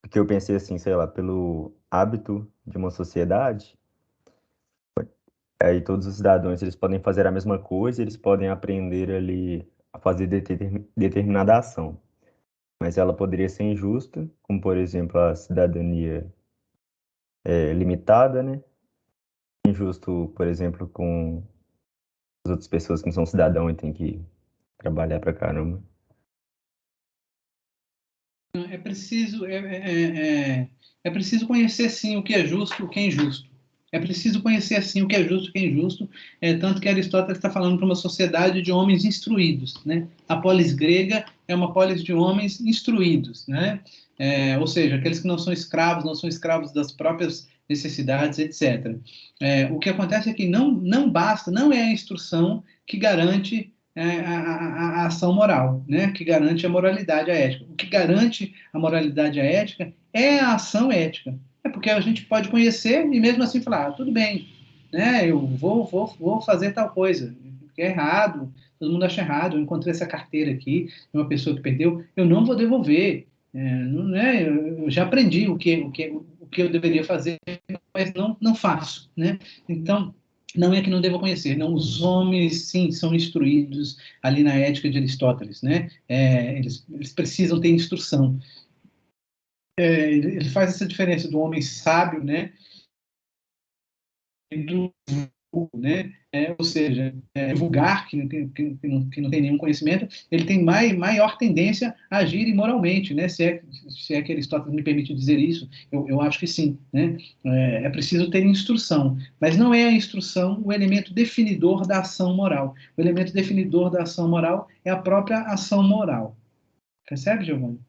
Porque eu pensei assim, sei lá, pelo hábito de uma sociedade, aí todos os cidadãos eles podem fazer a mesma coisa, eles podem aprender ali a fazer determinada ação, mas ela poderia ser injusta, como por exemplo a cidadania limitada, né? Injusto, por exemplo, com as outras pessoas que não são cidadão e têm que trabalhar pra caramba. É preciso conhecer, sim, o que é justo e o que é injusto. É preciso conhecer, assim, o que é justo e o que é injusto, tanto que Aristóteles está falando para uma sociedade de homens instruídos, né? A polis grega é uma polis de homens instruídos, né? Ou seja, aqueles que não são escravos das próprias necessidades, etc. O que acontece é que não basta, não é a instrução que garante a ação moral, né? Que garante a moralidade, a ética. O que garante a moralidade e a ética é a ação ética. É porque a gente pode conhecer e mesmo assim falar, tudo bem, né? Eu vou fazer tal coisa. porque é errado, todo mundo acha errado. Eu encontrei essa carteira aqui, de uma pessoa que perdeu, eu não vou devolver. Não é, eu já aprendi o que eu deveria fazer, mas não faço, né? Então, não é que não devo conhecer, não. Os homens, sim, são instruídos ali na ética de Aristóteles, né? Eles precisam ter instrução. Ele faz essa diferença do homem sábio, né? E do vulgo, né? Ou seja, vulgar, que não tem nenhum conhecimento, ele tem maior tendência a agir imoralmente, né? Se é que Aristóteles me permite dizer isso, eu acho que sim, né? É preciso ter instrução, mas não é a instrução o elemento definidor da ação moral. O elemento definidor da ação moral é a própria ação moral. Percebe, Giovanni?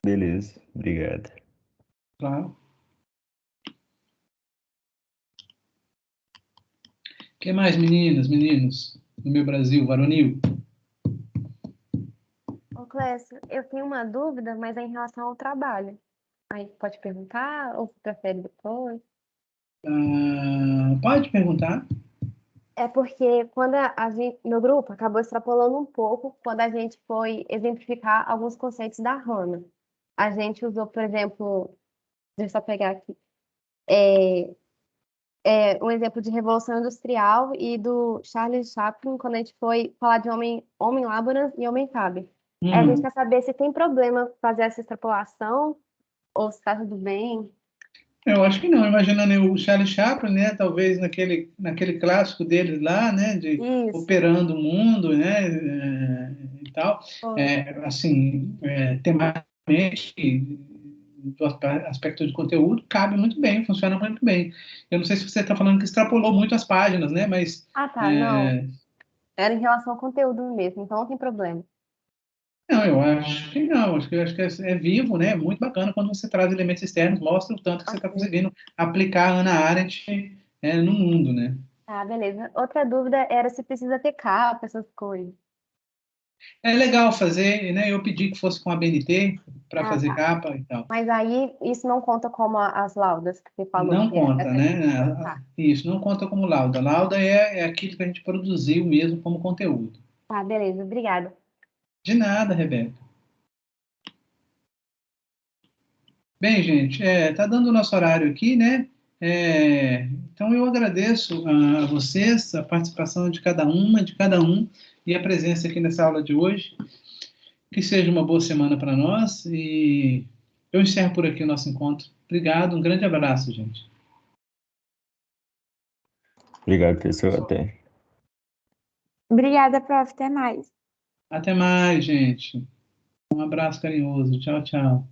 Beleza, obrigado. Claro. O que mais, meninas, meninos, no meu Brasil, varonil? Ô, Clécio, eu tenho uma dúvida, mas é em relação ao trabalho. Aí pode perguntar ou você prefere depois? Pode perguntar. É porque quando meu grupo acabou extrapolando um pouco quando a gente foi exemplificar alguns conceitos da Hannah. A gente usou, por exemplo, deixa eu só pegar aqui, é, um exemplo de Revolução Industrial e do Charles Chaplin, quando a gente foi falar de homem Laborans e homem Faber. Aí a gente quer saber se tem problema fazer essa extrapolação ou se está tudo bem. Eu acho que não. Imaginando o Charlie Chaplin, né? Talvez naquele clássico deles lá, né? De Isso. operando o mundo, né? E tal. Foi. Assim, tematicamente, do aspecto de conteúdo, cabe muito bem, funciona muito bem. Eu não sei se você está falando que extrapolou muito as páginas, né? Mas Ah, tá, não. Era em relação ao conteúdo mesmo, então não tem problema. não, eu acho que não. Acho que é vivo, né? É muito bacana quando você traz elementos externos, mostra o tanto que você está Ok. conseguindo aplicar a Hannah Arendt no mundo, né? Ah, beleza. Outra dúvida era se precisa ter capa, essas coisas. É legal fazer, né? Eu pedi que fosse com a BNT para Ah, fazer tá. capa e tal. Mas aí isso não conta como as laudas que você falou, Não que é conta, essa né? aqui. Tá. Isso, não conta como lauda. Lauda é aquilo que a gente produziu mesmo como conteúdo. Tá, beleza. Obrigada. De nada, Rebeca. Bem, gente, tá dando o nosso horário aqui, né? Então eu agradeço a vocês, a participação de cada uma, de cada um, e a presença aqui nessa aula de hoje. Que seja uma boa semana para nós e eu encerro por aqui o nosso encontro. Obrigado, um grande abraço, gente. Obrigado, professor. Até. Obrigada, prof. Até mais. Até mais, gente. Um abraço carinhoso. Tchau, tchau.